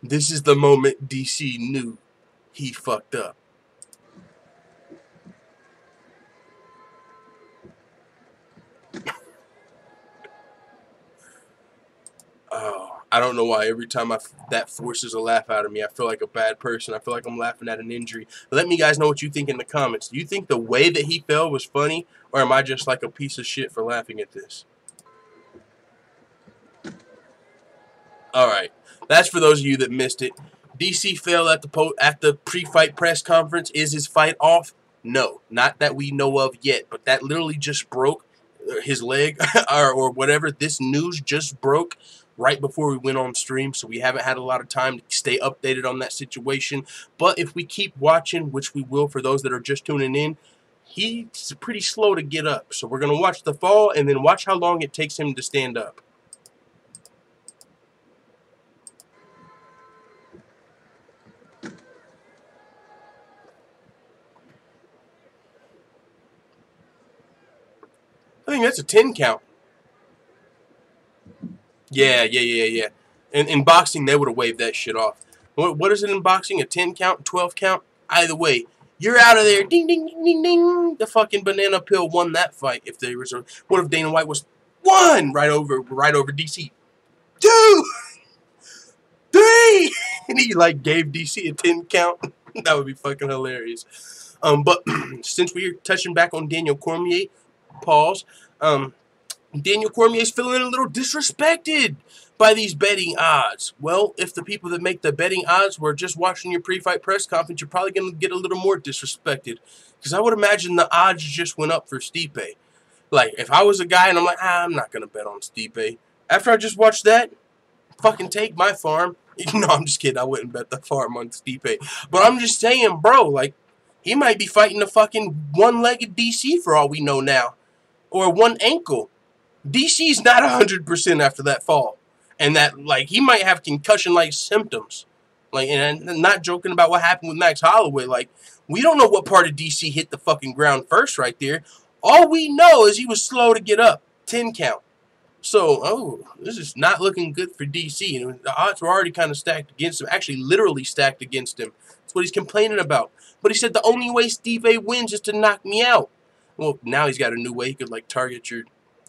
This is the moment DC knew he fucked up. Oh, I don't know why every time that forces a laugh out of me, I feel like a bad person. I feel like I'm laughing at an injury. Let me guys know what you think in the comments. Do you think the way that he fell was funny, or am I just like a piece of shit for laughing at this? Alright, that's for those of you that missed it. DC fell at the pre-fight press conference. Is his fight off? No, not that we know of yet, but that literally just broke his leg or whatever. This news just broke right before we went on stream, so we haven't had a lot of time to stay updated on that situation. But if we keep watching, which we will for those that are just tuning in, he's pretty slow to get up. So we're going to watch the fall and then watch how long it takes him to stand up. I think that's a 10 count. Yeah. In boxing, they would have waved that shit off. What is it in boxing? A 10 count, 12 count? Either way, you're out of there. Ding, ding, ding, ding. The fucking banana pill won that fight. If there was what if Dana White was 1 right over DC? 2, 3, and he like gave DC a 10 count. That would be fucking hilarious. But since we're touching back on Daniel Cormier, pause. Daniel Cormier is feeling a little disrespected by these betting odds. Well, if the people that make the betting odds were just watching your pre-fight press conference, you're probably going to get a little more disrespected. Because I would imagine the odds just went up for Stipe. Like, if I was a guy and I'm like, I'm not going to bet on Stipe. After I just watched that, fucking take my farm. No, I'm just kidding. I wouldn't bet the farm on Stipe. But I'm just saying, bro, like, he might be fighting a fucking one-legged DC for all we know now. Or one ankle. DC's not 100% after that fall. And that, like, he might have concussion-like symptoms. Like, and I'm not joking about what happened with Max Holloway. Like, we don't know what part of DC hit the fucking ground first right there. All we know is he was slow to get up. 10 count. So, this is not looking good for DC. And the odds were already kind of stacked against him. Actually, literally stacked against him. That's what he's complaining about. But he said the only way Stipe wins is to knock me out. Well, now he's got a new way. He could, like, target your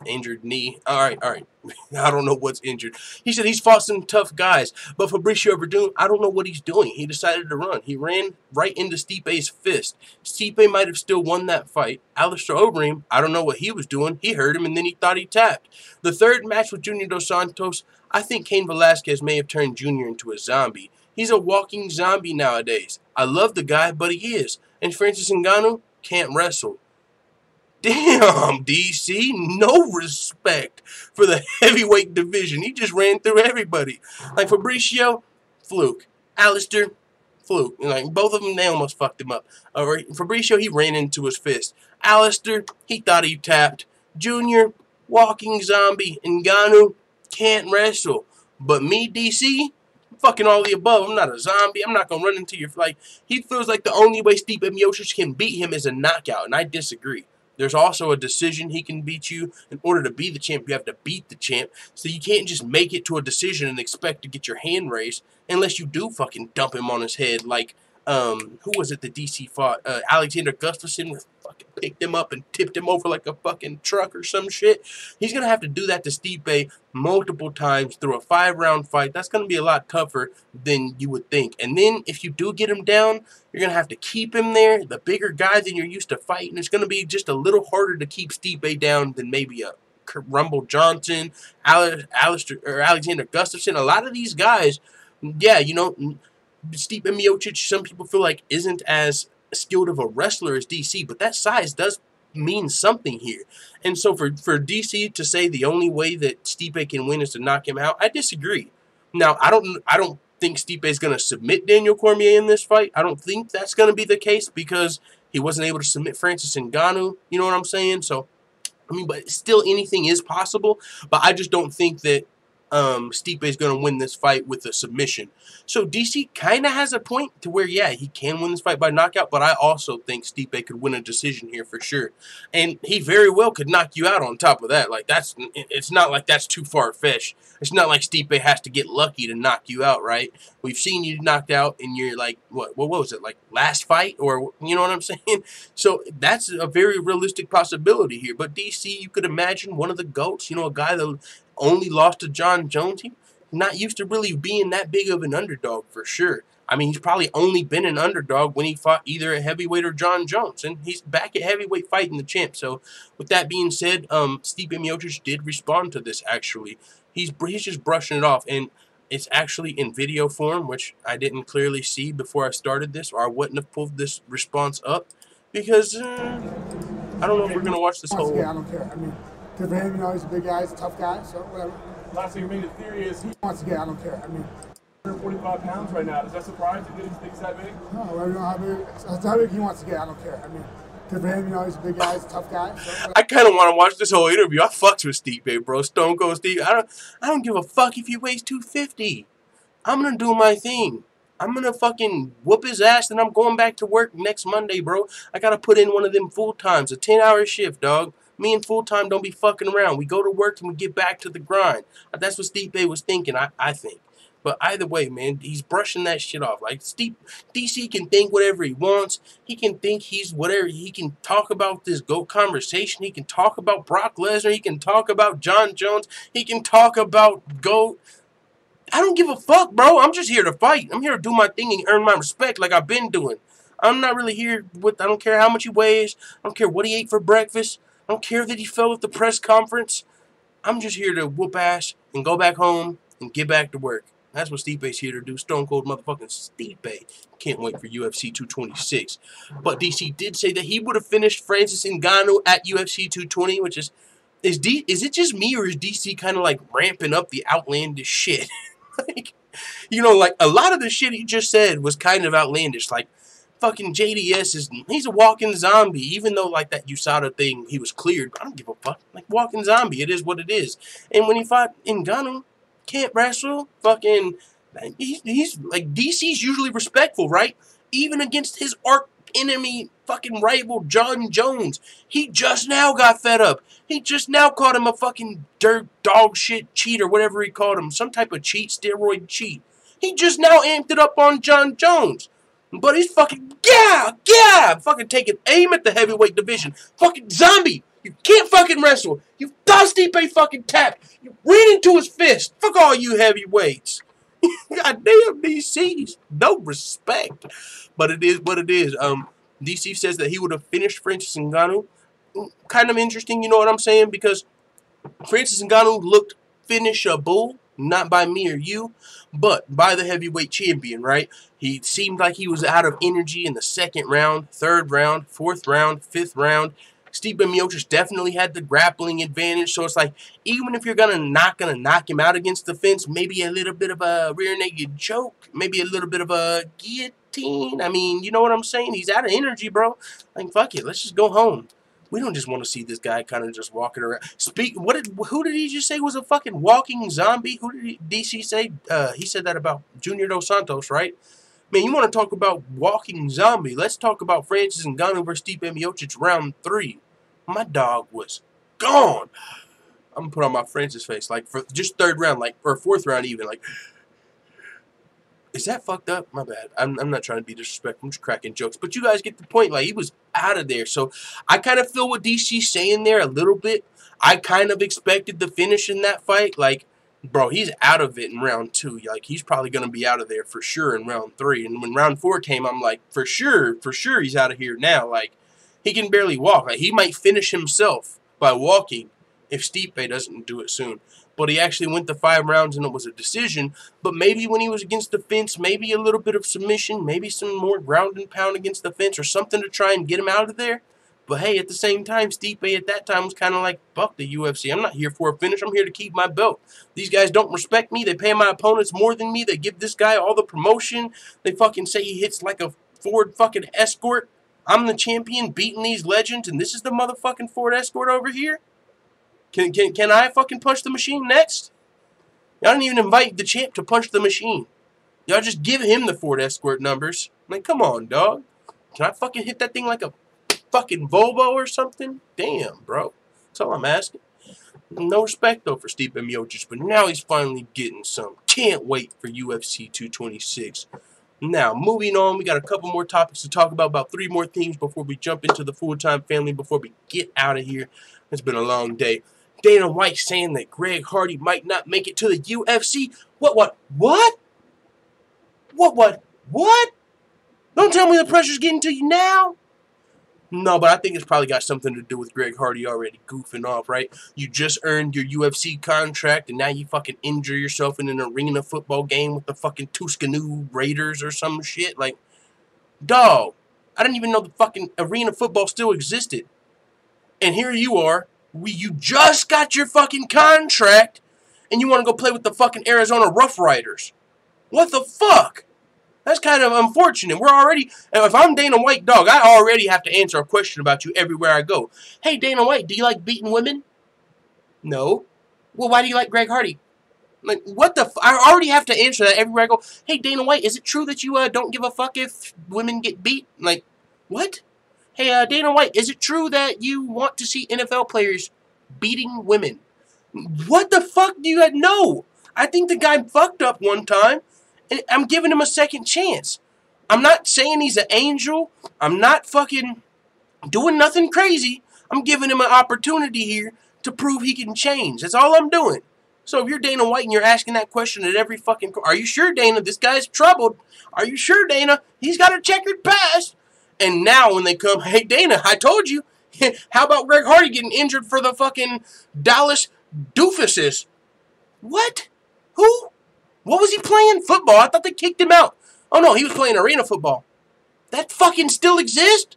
injured knee. All right. I don't know what's injured. He said he's fought some tough guys. But Fabricio Verdun, I don't know what he's doing. He decided to run. He ran right into Stipe's fist. Stipe might have still won that fight. Alistair Overeem, I don't know what he was doing. He heard him and then he thought he tapped. The third match with Junior Dos Santos, I think Cain Velasquez may have turned Junior into a zombie. He's a walking zombie nowadays. I love the guy, but he is. And Francis Ngannou can't wrestle. Damn, DC, no respect for the heavyweight division. He just ran through everybody. Like Fabricio, fluke. Alistair, fluke. Like both of them, they almost fucked him up. Fabricio, he ran into his fist. Alistair, he thought he tapped. Junior, walking zombie. Ngannou, can't wrestle. But me, DC, fucking all the above. I'm not a zombie. I'm not gonna run into your like. He feels like the only way Stipe Miocic can beat him is a knockout, and I disagree. There's also a decision he can beat you. In order to be the champ, you have to beat the champ. So you can't just make it to a decision and expect to get your hand raised unless you do fucking dump him on his head. Like, who was it that DC fought? Alexander Gustafsson fucking picked him up and tipped him over like a fucking truck or some shit. He's going to have to do that to Stipe multiple times through a 5-round fight. That's going to be a lot tougher than you would think. And then if you do get him down, you're going to have to keep him there. The bigger guy than you're used to fighting. It's going to be just a little harder to keep Stipe down than maybe a Rumble Johnson, Alistair, or Alexander Gustafsson. A lot of these guys, yeah, you know, Stipe Miocic, some people feel like isn't as skilled of a wrestler as DC, but that size does mean something here. And so for DC to say the only way that Stipe can win is to knock him out, I disagree. Now, I don't think Stipe is going to submit Daniel Cormier in this fight. I don't think that's going to be the case because he wasn't able to submit Francis Ngannou. You know what I'm saying? So, I mean, but still anything is possible. But I just don't think that Stipe is going to win this fight with a submission. So DC kind of has a point to where, yeah, he can win this fight by knockout, but I also think Stipe could win a decision here for sure. And he very well could knock you out on top of that. Like, it's not like that's too far-fetched. It's not like Stipe has to get lucky to knock you out, right? We've seen you knocked out in your, like, what was it, like last fight? Or, you know what I'm saying? So that's a very realistic possibility here. But DC, you could imagine one of the GOATs, you know, a guy that only lost to John Jones. He's not used to really being that big of an underdog for sure. I mean, he's probably only been an underdog when he fought either a heavyweight or John Jones. And he's back at heavyweight fighting the champ. So with that being said, Stipe Miocic did respond to this actually. He's just brushing it off. And it's actually in video form, which I didn't clearly see before I started this, or I wouldn't have pulled this response up. Because I don't know if we're going to watch this whole... Yeah, I don't care. I mean, Good for him, you know, he's a big guy, he's a tough guy, so whatever. Last thing your main theory is he Wants to get, I don't care. I mean, 145 pounds right now. Does that surprise you that he thinks that big? no, whatever, you know, how big he wants to get, I don't care. I mean, good for him, you know, he's a big guy, he's a tough guy, so whatever. I kind of want to watch this whole interview. I fucks with Stipe, bro. Stone Cold Steve. I don't give a fuck if he weighs 250. I'm gonna do my thing. I'm gonna fucking whoop his ass, and I'm going back to work next Monday, bro. I gotta put in one of them full times, a 10-hour shift, dog. Me and full time don't be fucking around. We go to work and we get back to the grind. That's what Stipe was thinking, I think. But either way, man, he's brushing that shit off. Like, DC can think whatever he wants. He can think he's whatever. He can talk about this GOAT conversation. He can talk about Brock Lesnar. He can talk about John Jones. He can talk about GOAT. I don't give a fuck, bro. I'm just here to fight. I'm here to do my thing and earn my respect like I've been doing. I'm not really here with, I don't care how much he weighs. I don't care what he ate for breakfast. I don't care that he fell at the press conference. I'm just here to whoop ass and go back home and get back to work. That's what Stipe's here to do. Stone Cold motherfucking Stipe. Can't wait for UFC 226. But DC did say that he would have finished Francis Ngannou at UFC 220, which is it just me, or is DC kind of like ramping up the outlandish shit? Like, you know, like a lot of the shit he just said was kind of outlandish. Like, fucking JDS he's a walking zombie, even though like that USADA thing, he was cleared. I don't give a fuck. Like, walking zombie, it is what it is. And when he fought Ngannou, can't wrestle, fucking, he's like, DC's usually respectful, right? Even against his arch enemy, fucking rival, John Jones. He just now got fed up. He just now called him a fucking dirt dog shit cheat, or whatever he called him. Some type of cheat, steroid cheat. He just now amped it up on John Jones. But he's fucking, fucking taking aim at the heavyweight division. Fucking zombie. You can't fucking wrestle. You dusty Stipe fucking tap. You ran into his fist. Fuck all you heavyweights. Goddamn, DC's no respect. But it is what it is. DC says that he would have finished Francis Ngannou. Kind of interesting, you know what I'm saying? Because Francis Ngannou looked finishable, not by me or you, but by the heavyweight champion, right? He seemed like he was out of energy in the second round, third round, fourth round, fifth round. Stipe Miocic definitely had the grappling advantage, so it's like, not gonna knock him out against the fence, maybe a little bit of a rear naked choke, maybe a little bit of a guillotine. I mean, you know what I'm saying? He's out of energy, bro. Like, fuck it, let's just go home. We don't just want to see this guy kind of just walking around. Who did he just say was a fucking walking zombie? Who did DC say? He said that about Junior Dos Santos, right? Man, you want to talk about walking zombie? Let's talk about Francis Ngannou versus Stipe Miocic round 3. My dog was gone. I'm gonna put on my Francis face, like, for just third round, like, or fourth round even, like. Is that fucked up? My bad. I'm not trying to be disrespectful. I'm just cracking jokes. But you guys get the point. Like, he was out of there. So I kind of feel what DC's saying there a little bit. I kind of expected the finish in that fight. Like, bro, he's out of it in round 2. Like, he's probably going to be out of there for sure in round 3. And when round 4 came, I'm like, for sure he's out of here now. Like, he can barely walk. Like, he might finish himself by walking if Stipe doesn't do it soon. But he actually went to 5 rounds and it was a decision. But maybe when he was against the fence, maybe a little bit of submission, maybe some more ground and pound against the fence or something to try and get him out of there. But hey, at the same time, Stipe at that time was kind of like, fuck the UFC. I'm not here for a finish. I'm here to keep my belt. These guys don't respect me. They pay my opponents more than me. They give this guy all the promotion. They fucking say he hits like a Ford fucking Escort. I'm the champion beating these legends, and this is the motherfucking Ford Escort over here? Can I fucking punch the machine next? Y'all didn't even invite the champ to punch the machine. Y'all just give him the Ford Escort numbers. Like, come on, dog. Can I fucking hit that thing like a fucking Volvo or something? Damn, bro. That's all I'm asking. No respect, though, for Stipe Miocic, but now he's finally getting some. Can't wait for UFC 226. Now, moving on, we got a couple more topics to talk about 3 more things before we jump into the full-time family, before we get out of here. It's been a long day. Dana White saying that Greg Hardy might not make it to the UFC. What? Don't tell me the pressure's getting to you now. No, but I think it's probably got something to do with Greg Hardy already goofing off, right? You just earned your UFC contract, and now you fucking injure yourself in an arena football game with the fucking Tuscany Raiders or some shit. Like, dog, I didn't even know the fucking arena football still existed. And here you are, You just got your fucking contract, and you want to go play with the fucking Arizona Rough Riders. What the fuck? That's kind of unfortunate. We're already, if I'm Dana White, dog, I already have to answer a question about you everywhere I go. Hey, Dana White, do you like beating women? No. Well, why do you like Greg Hardy? Like, what the I already have to answer that everywhere I go. Hey, Dana White, is it true that you don't give a fuck if women get beat? Like, what? Hey, Dana White, is it true that you want to see NFL players beating women? What the fuck do you know? I think the guy fucked up one time, and I'm giving him a second chance. I'm not saying he's an angel. I'm not fucking doing nothing crazy. I'm giving him an opportunity here to prove he can change. That's all I'm doing. So if you're Dana White and you're asking that question at every fucking... Are you sure, Dana? This guy's troubled. Are you sure, Dana? He's got a checkered past. And now when they come, hey, Dana, I told you. How about Greg Hardy getting injured for the fucking Dallas doofuses? What? Who? What was he playing? Football? I thought they kicked him out. Oh, no, he was playing arena football. That fucking still exists?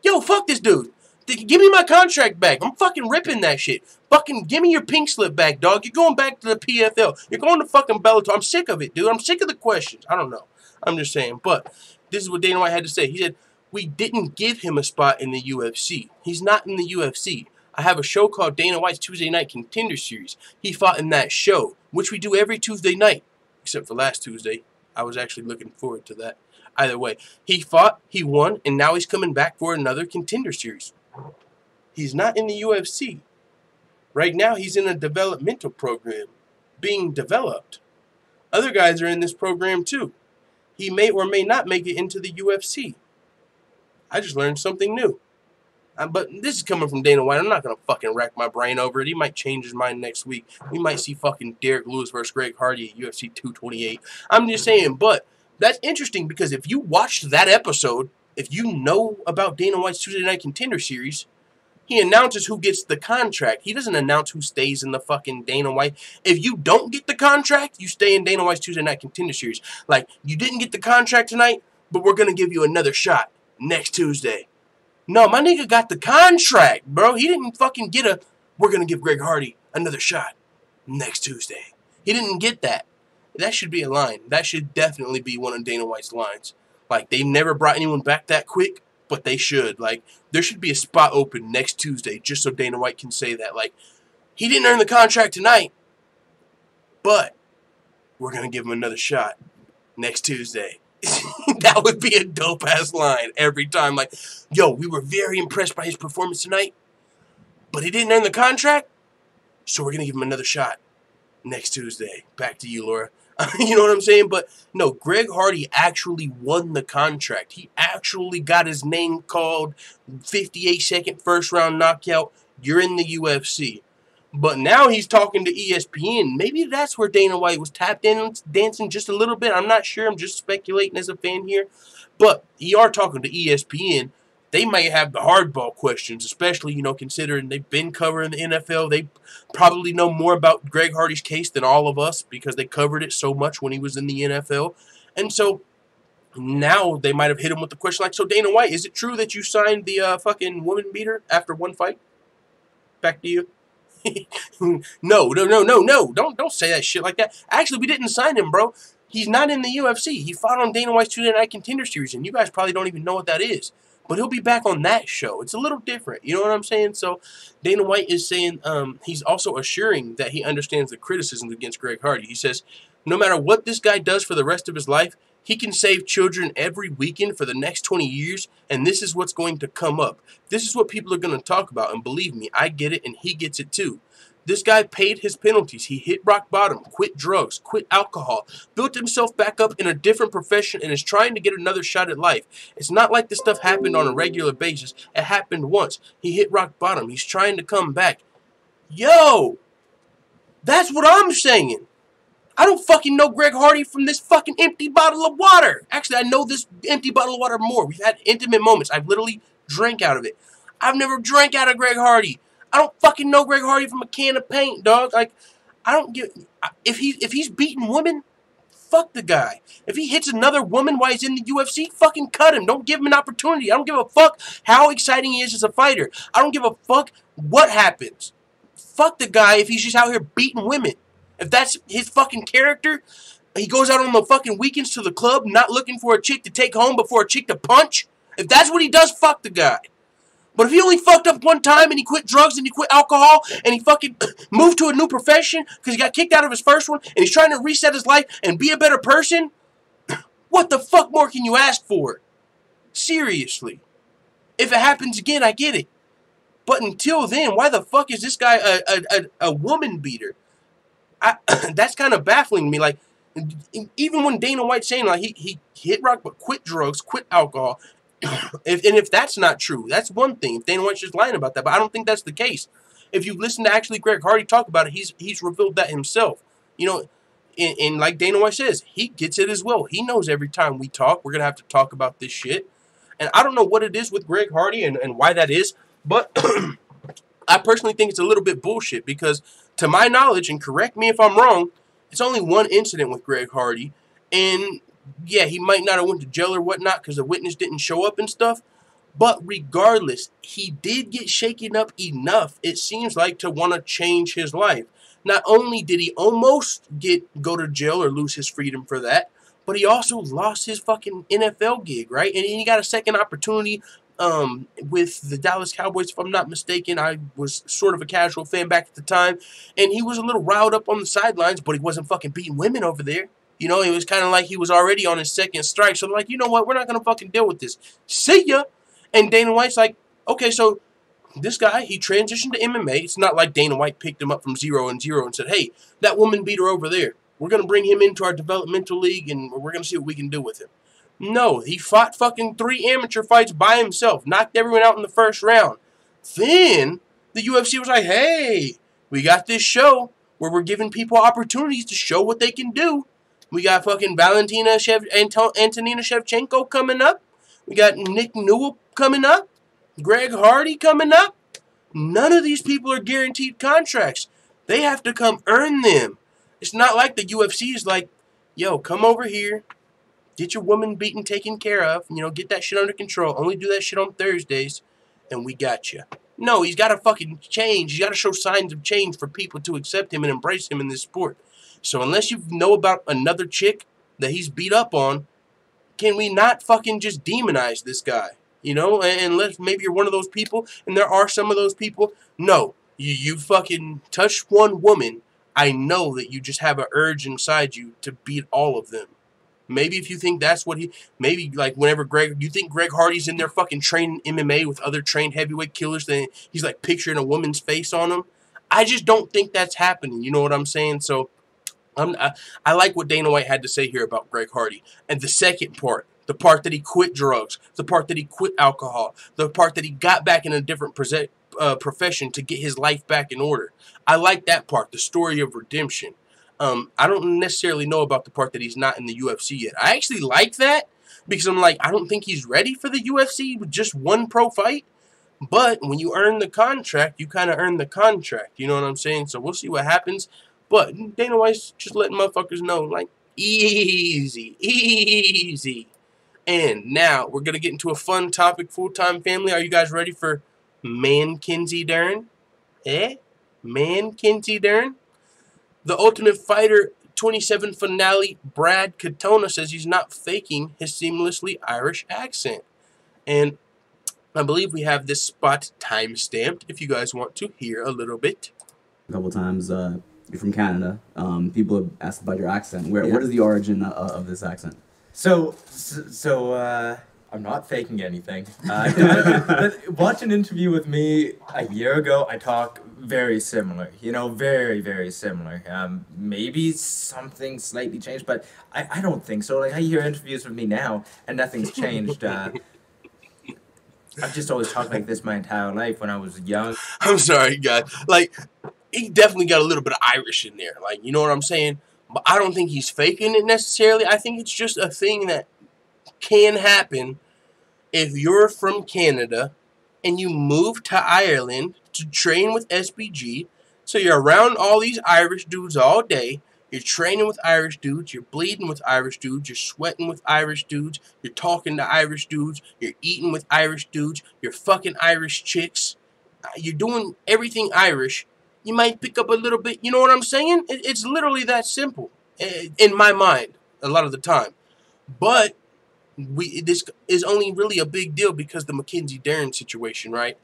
Yo, fuck this dude. Give me my contract back. I'm fucking ripping that shit. Fucking give me your pink slip back, dog. You're going back to the PFL. You're going to fucking Bellator. I'm sick of it, dude. I'm sick of the questions. I don't know. I'm just saying. But this is what Dana White had to say. He said, we didn't give him a spot in the UFC. He's not in the UFC. I have a show called Dana White's Tuesday Night Contender Series. He fought in that show, which we do every Tuesday night, except for last Tuesday. I was actually looking forward to that. Either way, he fought, he won, and now he's coming back for another Contender Series. He's not in the UFC. Right now, he's in a developmental program, being developed. Other guys are in this program too. He may or may not make it into the UFC. I just learned something new. But this is coming from Dana White. I'm not going to fucking rack my brain over it. He might change his mind next week. We might see fucking Derek Lewis versus Greg Hardy at UFC 228. I'm just saying, but that's interesting because if you watched that episode, if you know about Dana White's Tuesday Night Contender Series, he announces who gets the contract. He doesn't announce who stays in the fucking Dana White. If you don't get the contract, you stay in Dana White's Tuesday Night Contender Series. Like, you didn't get the contract tonight, but we're going to give you another shot next Tuesday. No, my nigga got the contract, bro. He didn't fucking get a, we're going to give Greg Hardy another shot next Tuesday. He didn't get that. That should be a line. That should definitely be one of Dana White's lines. Like, they never brought anyone back that quick, but they should. Like, there should be a spot open next Tuesday just so Dana White can say that. Like, he didn't earn the contract tonight, but we're going to give him another shot next Tuesday. That would be a dope-ass line every time. Like, yo, we were very impressed by his performance tonight, but he didn't earn the contract, so we're going to give him another shot next Tuesday. Back to you, Laura. You know what I'm saying? But no, Greg Hardy actually won the contract. He actually got his name called, 58-second first-round knockout. You're in the UFC. But now he's talking to ESPN. Maybe that's where Dana White was tapped in, dancing just a little bit. I'm not sure. I'm just speculating as a fan here. But you are talking to ESPN. They might have the hardball questions, especially, you know, considering they've been covering the NFL. They probably know more about Greg Hardy's case than all of us because they covered it so much when he was in the NFL. And so now they might have hit him with the question like, so Dana White, is it true that you signed the fucking woman beater after one fight? Back to you. No. Don't say that shit like that. Actually, we didn't sign him, bro. He's not in the UFC. He fought on Dana White's Tuesday Night Contender Series, and you guys probably don't even know what that is. But he'll be back on that show. It's a little different. You know what I'm saying? So Dana White is saying he's also assuring that he understands the criticisms against Greg Hardy. He says, no matter what this guy does for the rest of his life, he can save children every weekend for the next 20 years, and this is what's going to come up. This is what people are going to talk about, and believe me, I get it, and he gets it too. This guy paid his penalties. He hit rock bottom, quit drugs, quit alcohol, built himself back up in a different profession, and is trying to get another shot at life. It's not like this stuff happened on a regular basis. It happened once. He hit rock bottom. He's trying to come back. Yo, that's what I'm saying. I don't fucking know Greg Hardy from this fucking empty bottle of water. Actually, I know this empty bottle of water more. We've had intimate moments. I've literally drank out of it. I've never drank out of Greg Hardy. I don't fucking know Greg Hardy from a can of paint, dog. Like, I don't give... If he's beating women, fuck the guy. If he hits another woman while he's in the UFC, fucking cut him. Don't give him an opportunity. I don't give a fuck how exciting he is as a fighter. I don't give a fuck what happens. Fuck the guy if he's just out here beating women. If that's his fucking character, he goes out on the fucking weekends to the club not looking for a chick to take home but for a chick to punch. If that's what he does, fuck the guy. But if he only fucked up one time and he quit drugs and he quit alcohol and he fucking moved to a new profession because he got kicked out of his first one and he's trying to reset his life and be a better person, what the fuck more can you ask for? Seriously. If it happens again, I get it. But until then, why the fuck is this guy a woman beater? That's kind of baffling to me. Like, even when Dana White's saying like he hit rock but quit drugs, quit alcohol, if that's not true, that's one thing. If Dana White's just lying about that, but I don't think that's the case. If you listen to actually Greg Hardy talk about it, he's revealed that himself. You know, and like Dana White says, he gets it as well. He knows every time we talk, we're gonna have to talk about this shit. And I don't know what it is with Greg Hardy and why that is, but I personally think it's a little bit bullshit because, to my knowledge, and correct me if I'm wrong, it's only one incident with Greg Hardy, and yeah, he might not have went to jail or whatnot because the witness didn't show up and stuff, but regardless, he did get shaken up enough, it seems like, to want to change his life. Not only did he almost go to jail or lose his freedom for that, but he also lost his fucking NFL gig, right? And he got a second opportunity with the Dallas Cowboys, if I'm not mistaken. I was sort of a casual fan back at the time, and he was a little riled up on the sidelines, but he wasn't fucking beating women over there. You know, it was kind of like he was already on his second strike. So they're like, you know what? We're not going to fucking deal with this. See ya. And Dana White's like, okay, so this guy, he transitioned to MMA. It's not like Dana White picked him up from 0-0 and said, hey, that woman beater over there, we're going to bring him into our developmental league and we're going to see what we can do with him. No, he fought fucking 3 amateur fights by himself, knocked everyone out in the first round. Then the UFC was like, hey, we got this show where we're giving people opportunities to show what they can do. We got fucking Antonina Shevchenko coming up. We got Nick Newell coming up. Greg Hardy coming up. None of these people are guaranteed contracts. They have to come earn them. It's not like the UFC is like, yo, come over here. Get your woman beaten, taken care of. You know, get that shit under control. Only do that shit on Thursdays. And we got you. No, he's got to fucking change. He's got to show signs of change for people to accept him and embrace him in this sport. So unless you know about another chick that he's beat up on, can we not fucking just demonize this guy? You know, unless maybe you're one of those people, and there are some of those people. No, you fucking touch one woman, I know that you just have an urge inside you to beat all of them. Maybe if you think that's what maybe like whenever you think Greg Hardy's in there fucking training MMA with other trained heavyweight killers, then he's like picturing a woman's face on him. I just don't think that's happening. You know what I'm saying? So I like what Dana White had to say here about Greg Hardy. And the second part, the part that he quit drugs, the part that he quit alcohol, the part that he got back in a different profession to get his life back in order. I like that part, the story of redemption. I don't necessarily know about the part that he's not in the UFC yet. I actually like that because I'm like, I don't think he's ready for the UFC with just one pro fight. But when you earn the contract, you kind of earn the contract. You know what I'm saying? So we'll see what happens. But Dana White's just letting motherfuckers know, like, easy, easy. And now we're going to get into a fun topic, full-time family. Are you guys ready for Man Kinsey Dern? Man Kinsey Dern? The Ultimate Fighter 27 finale, Brad Katona, says he's not faking his seamlessly Irish accent. And I believe we have this spot time-stamped if you guys want to hear a little bit. A couple times, you're from Canada. People have asked about your accent. Where is the origin of this accent? So I'm not faking anything. Watch an interview with me a year ago. I talk very similar. You know, very, very similar. Maybe something slightly changed, but I don't think so. Like, I hear interviews with me now, and nothing's changed. I've just always talked like this my entire life when I was young. I'm sorry, guys. Like, he definitely got a little bit of Irish in there. Like, you know what I'm saying? But I don't think he's faking it necessarily. I think it's just a thing that can happen if you're from Canada and you move to Ireland to train with SBG. So you're around all these Irish dudes all day. You're training with Irish dudes. You're bleeding with Irish dudes. You're sweating with Irish dudes. You're talking to Irish dudes. You're eating with Irish dudes. You're fucking Irish chicks. You're doing everything Irish. You might pick up a little bit. You know what I'm saying? It's literally that simple in my mind a lot of the time. But this is only really a big deal because the Mackenzie Dern situation, right?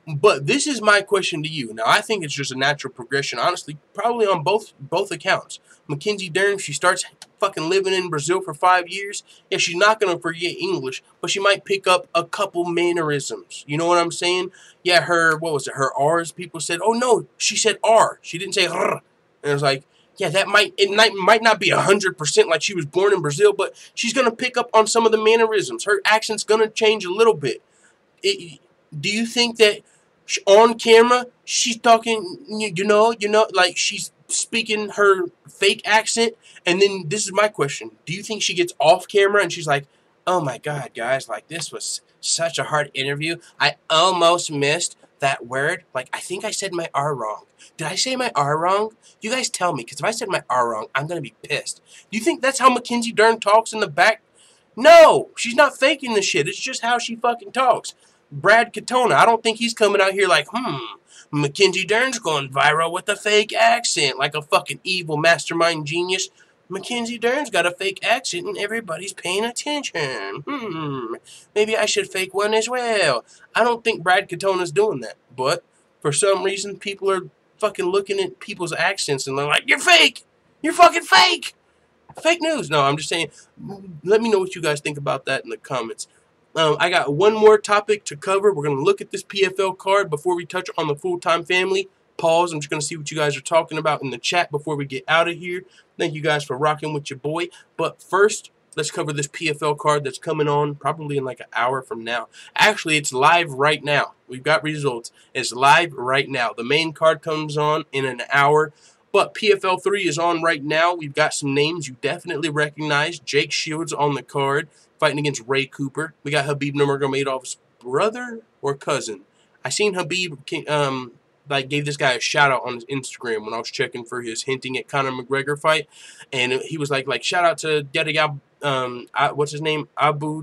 But this is my question to you. Now, I think it's just a natural progression, honestly, probably on both accounts. Mackenzie Dern, she starts fucking living in Brazil for 5 years. Yeah, she's not going to forget English, but she might pick up a couple mannerisms. You know what I'm saying? Yeah, what was it, her R's, people said, oh no, she said R. She didn't say R. And it was like, yeah, it might not be 100% like she was born in Brazil, but she's going to pick up on some of the mannerisms. Her accent's going to change a little bit. Do you think that on camera she's talking, you know, like she's speaking her fake accent? And then this is my question. Do you think she gets off camera and she's like, oh my God, guys, like this was such a hard interview. I almost missed that word. Like, I think I said my R wrong. Did I say my R wrong? You guys tell me, because if I said my R wrong, I'm going to be pissed. Do you think that's how Mackenzie Dern talks in the back? No, she's not faking the shit. It's just how she fucking talks. Brad Katona, I don't think he's coming out here like, Mackenzie Dern's going viral with a fake accent, like a fucking evil mastermind genius. Mackenzie Dern's got a fake accent and everybody's paying attention. Maybe I should fake one as well. I don't think Brad Katona's doing that, but for some reason people are fucking looking at people's accents and they're like, you're fake! You're fucking fake! Fake news. No, I'm just saying, let me know what you guys think about that in the comments. I got one more topic to cover. We're going to look at this PFL card before we touch on the full-time family. Pause. I'm just going to see what you guys are talking about in the chat before we get out of here. Thank you guys for rocking with your boy. But first, let's cover this PFL card that's coming on probably in like an hour from now. Actually, it's live right now. We've got results. It's live right now. The main card comes on in an hour. But PFL 3 is on right now. We've got some names you definitely recognize. Jake Shields on the card, fighting against Ray Cooper. We got Khabib Nurmagomedov's brother or cousin. I seen Khabib gave this guy a shout out on his Instagram when I was checking for his hinting at Conor McGregor fight, and he was like shout out to Dedegab, what's his name, Abu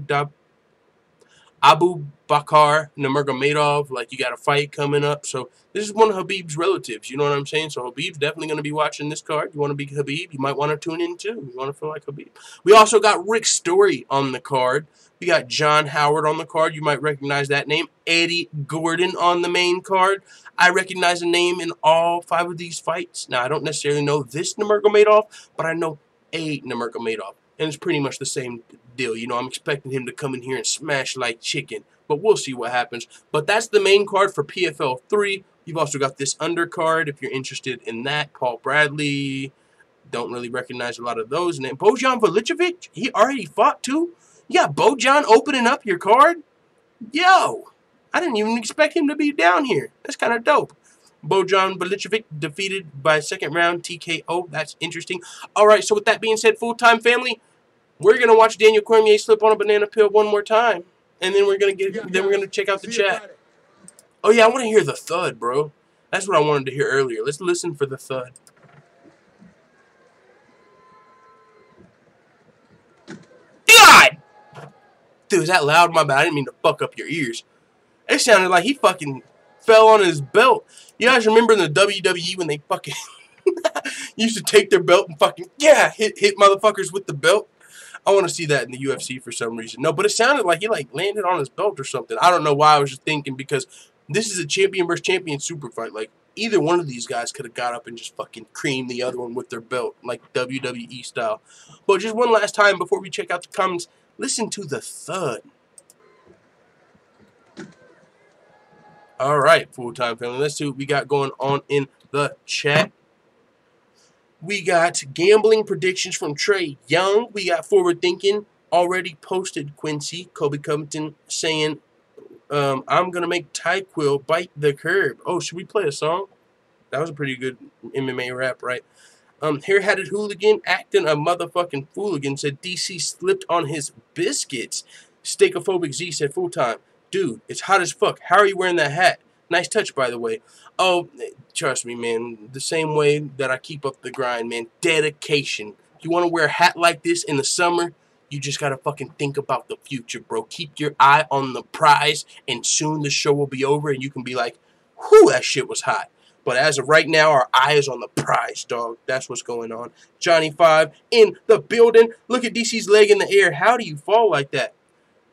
Bakar Nurmagomedov, like you got a fight coming up. So this is one of Khabib's relatives, you know what I'm saying? So Khabib's definitely going to be watching this card. You want to be Khabib, you might want to tune in too. You want to feel like Khabib. We also got Rick Story on the card. We got John Howard on the card. You might recognize that name. Eddie Gordon on the main card. I recognize a name in all 5 of these fights. Now, I don't necessarily know this Nurmagomedov, but I know a Nurmagomedov. And it's pretty much the same deal. You know, I'm expecting him to come in here and smash like chicken. But we'll see what happens. But that's the main card for PFL 3. You've also got this undercard if you're interested in that. Paul Bradley. Don't really recognize a lot of those. And then Bojan Veličević, he already fought too. You got Bojan opening up your card? Yo, I didn't even expect him to be down here. That's kind of dope. Bojan Veličević defeated by second round TKO. That's interesting. All right, so with that being said, full-time family, we're gonna watch Daniel Cormier slip on a banana peel one more time, and then we're gonna check out the chat. Oh yeah, I want to hear the thud, bro. That's what I wanted to hear earlier. Let's listen for the thud. God! Dude, is that loud? My bad. I didn't mean to fuck up your ears. It sounded like he fucking fell on his belt. You guys remember in the WWE when they fucking used to take their belt and fucking, hit motherfuckers with the belt? I want to see that in the UFC for some reason. No, but it sounded like he landed on his belt or something. I don't know why. I was just thinking because this is a champion versus champion super fight. Like, either one of these guys could have got up and just fucking creamed the other one with their belt, like WWE style. But just one last time before we check out the comments, listen to the thud. All right, full-time family. Let's see what we got going on in the chat. We got gambling predictions from Trey Young. We got forward thinking already posted. Quincy Kobe Covington saying, I'm going to make Tyquill bite the curb. Oh, should we play a song? That was a pretty good MMA rap, right? Hair-hatted hooligan acting a motherfucking fooligan said DC slipped on his biscuits. Steakophobic Z said full-time. Dude, it's hot as fuck. How are you wearing that hat? Nice touch, by the way. Oh, trust me, man. The same way that I keep up the grind, man. Dedication. If you want to wear a hat like this in the summer, you just got to fucking think about the future, bro. Keep your eye on the prize, and soon the show will be over, and you can be like, whew, that shit was hot. But as of right now, our eye is on the prize, dog. That's what's going on. Johnny 5 in the building. Look at DC's leg in the air. How do you fall like that?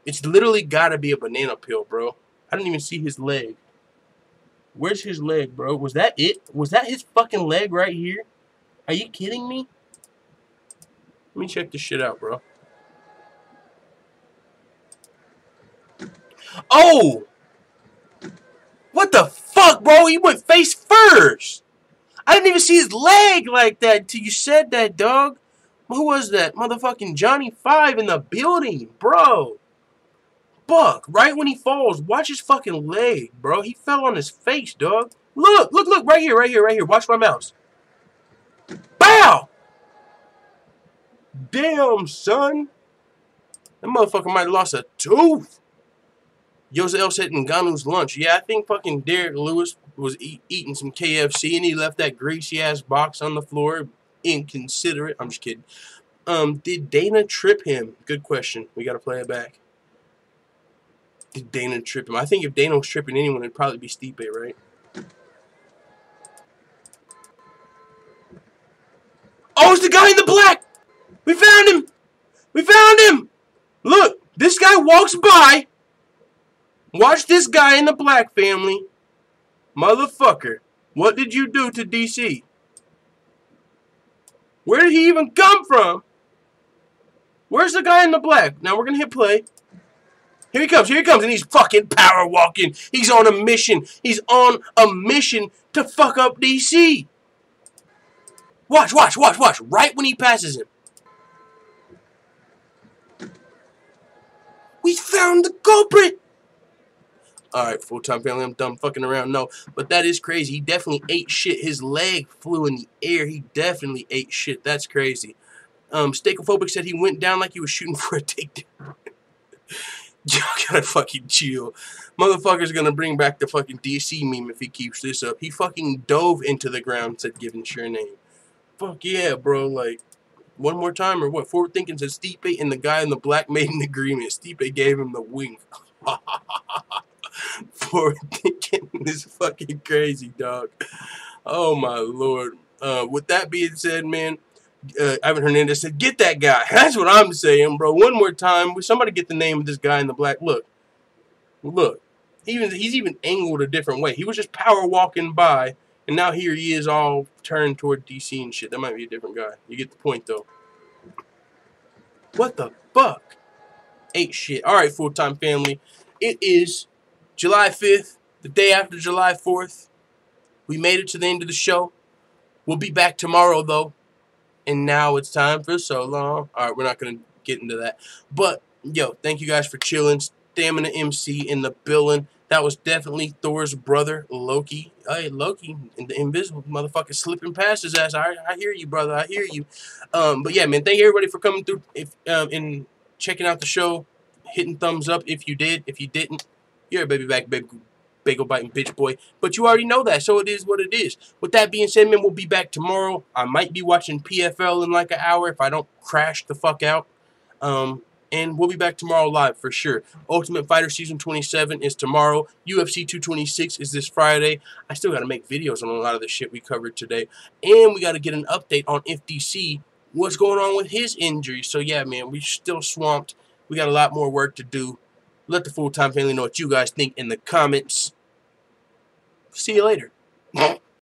It's literally got to be a banana peel, bro. I didn't even see his leg. Where's his leg, bro? Was that it? Was that his fucking leg right here? Are you kidding me? Let me check this shit out, bro. Oh! What the fuck, bro? He went face first. I didn't even see his leg like that until you said that, dog. Who was that? Motherfucking Johnny 5 in the building, bro. Buck, right when he falls, watch his fucking leg, bro. He fell on his face, dog. Look, look, look, right here, right here, right here. Watch my mouse. Bow! Damn, son. That motherfucker might have lost a tooth. Jose El said Ngannou's lunch. Yeah, I think fucking Derek Lewis was eating some KFC and he left that greasy-ass box on the floor. Inconsiderate. I'm just kidding. Did Dana trip him? Good question. We got to play it back. Did Dana trip him? I think if Dana was tripping anyone, it'd probably be Stipe, right? Oh, it's the guy in the black! We found him! We found him! Look, this guy walks by. Watch this guy in the black, family. Motherfucker, what did you do to DC? Where did he even come from? Where's the guy in the black? Now we're going to hit play. Here he comes, and he's fucking power walking. He's on a mission. He's on a mission to fuck up DC. Watch, watch, watch, watch. Right when he passes him. We found the culprit. Alright, full-time family, I'm done fucking around. No, but that is crazy. He definitely ate shit. His leg flew in the air. He definitely ate shit. That's crazy. Steakophobic said he went down like he was shooting for a takedown. Y'all gotta fucking chill. Motherfucker's gonna bring back the fucking DC meme if he keeps this up. He fucking dove into the ground and said, "Given your name." Fuck yeah, bro. Like, one more time or what? Forward thinking said Stipe and the guy in the black made an agreement. Stipe gave him the wink. Forward thinking is fucking crazy, dog. Oh my lord. With that being said, man, Ivan Hernandez said, "Get that guy." That's what I'm saying, bro. One more time. Will somebody get the name of this guy in the black? Look. Look. He's even angled a different way. He was just power walking by, and now here he is all turned toward DC and shit. That might be a different guy. You get the point, though. What the fuck? Ain't shit. Alright, full-time family. It is July 5th, the day after July 4th. We made it to the end of the show. We'll be back tomorrow, though. And now it's time for so long. Alright, we're not going to get into that. But, yo, thank you guys for chilling. Stamina MC in the building. That was definitely Thor's brother, Loki. Hey, Loki, the invisible motherfucker slipping past his ass. I hear you, brother. I hear you. But, yeah, man, thank you, everybody, for coming through and checking out the show. Hitting thumbs up if you did. If you didn't, you're a baby back, baby bagel biting bitch boy. But you already know that, so it is what it is. With that being said, man, we'll be back tomorrow. I might be watching PFL in like an hour if I don't crash the fuck out. And we'll be back tomorrow live for sure. Ultimate Fighter Season 27 is tomorrow. UFC 226 is this Friday. I still got to make videos on a lot of the shit we covered today. And we got to get an update on FDC, what's going on with his injury. So, yeah, man, we're still swamped. We got a lot more work to do. Let the full-time family know what you guys think in the comments. See you later.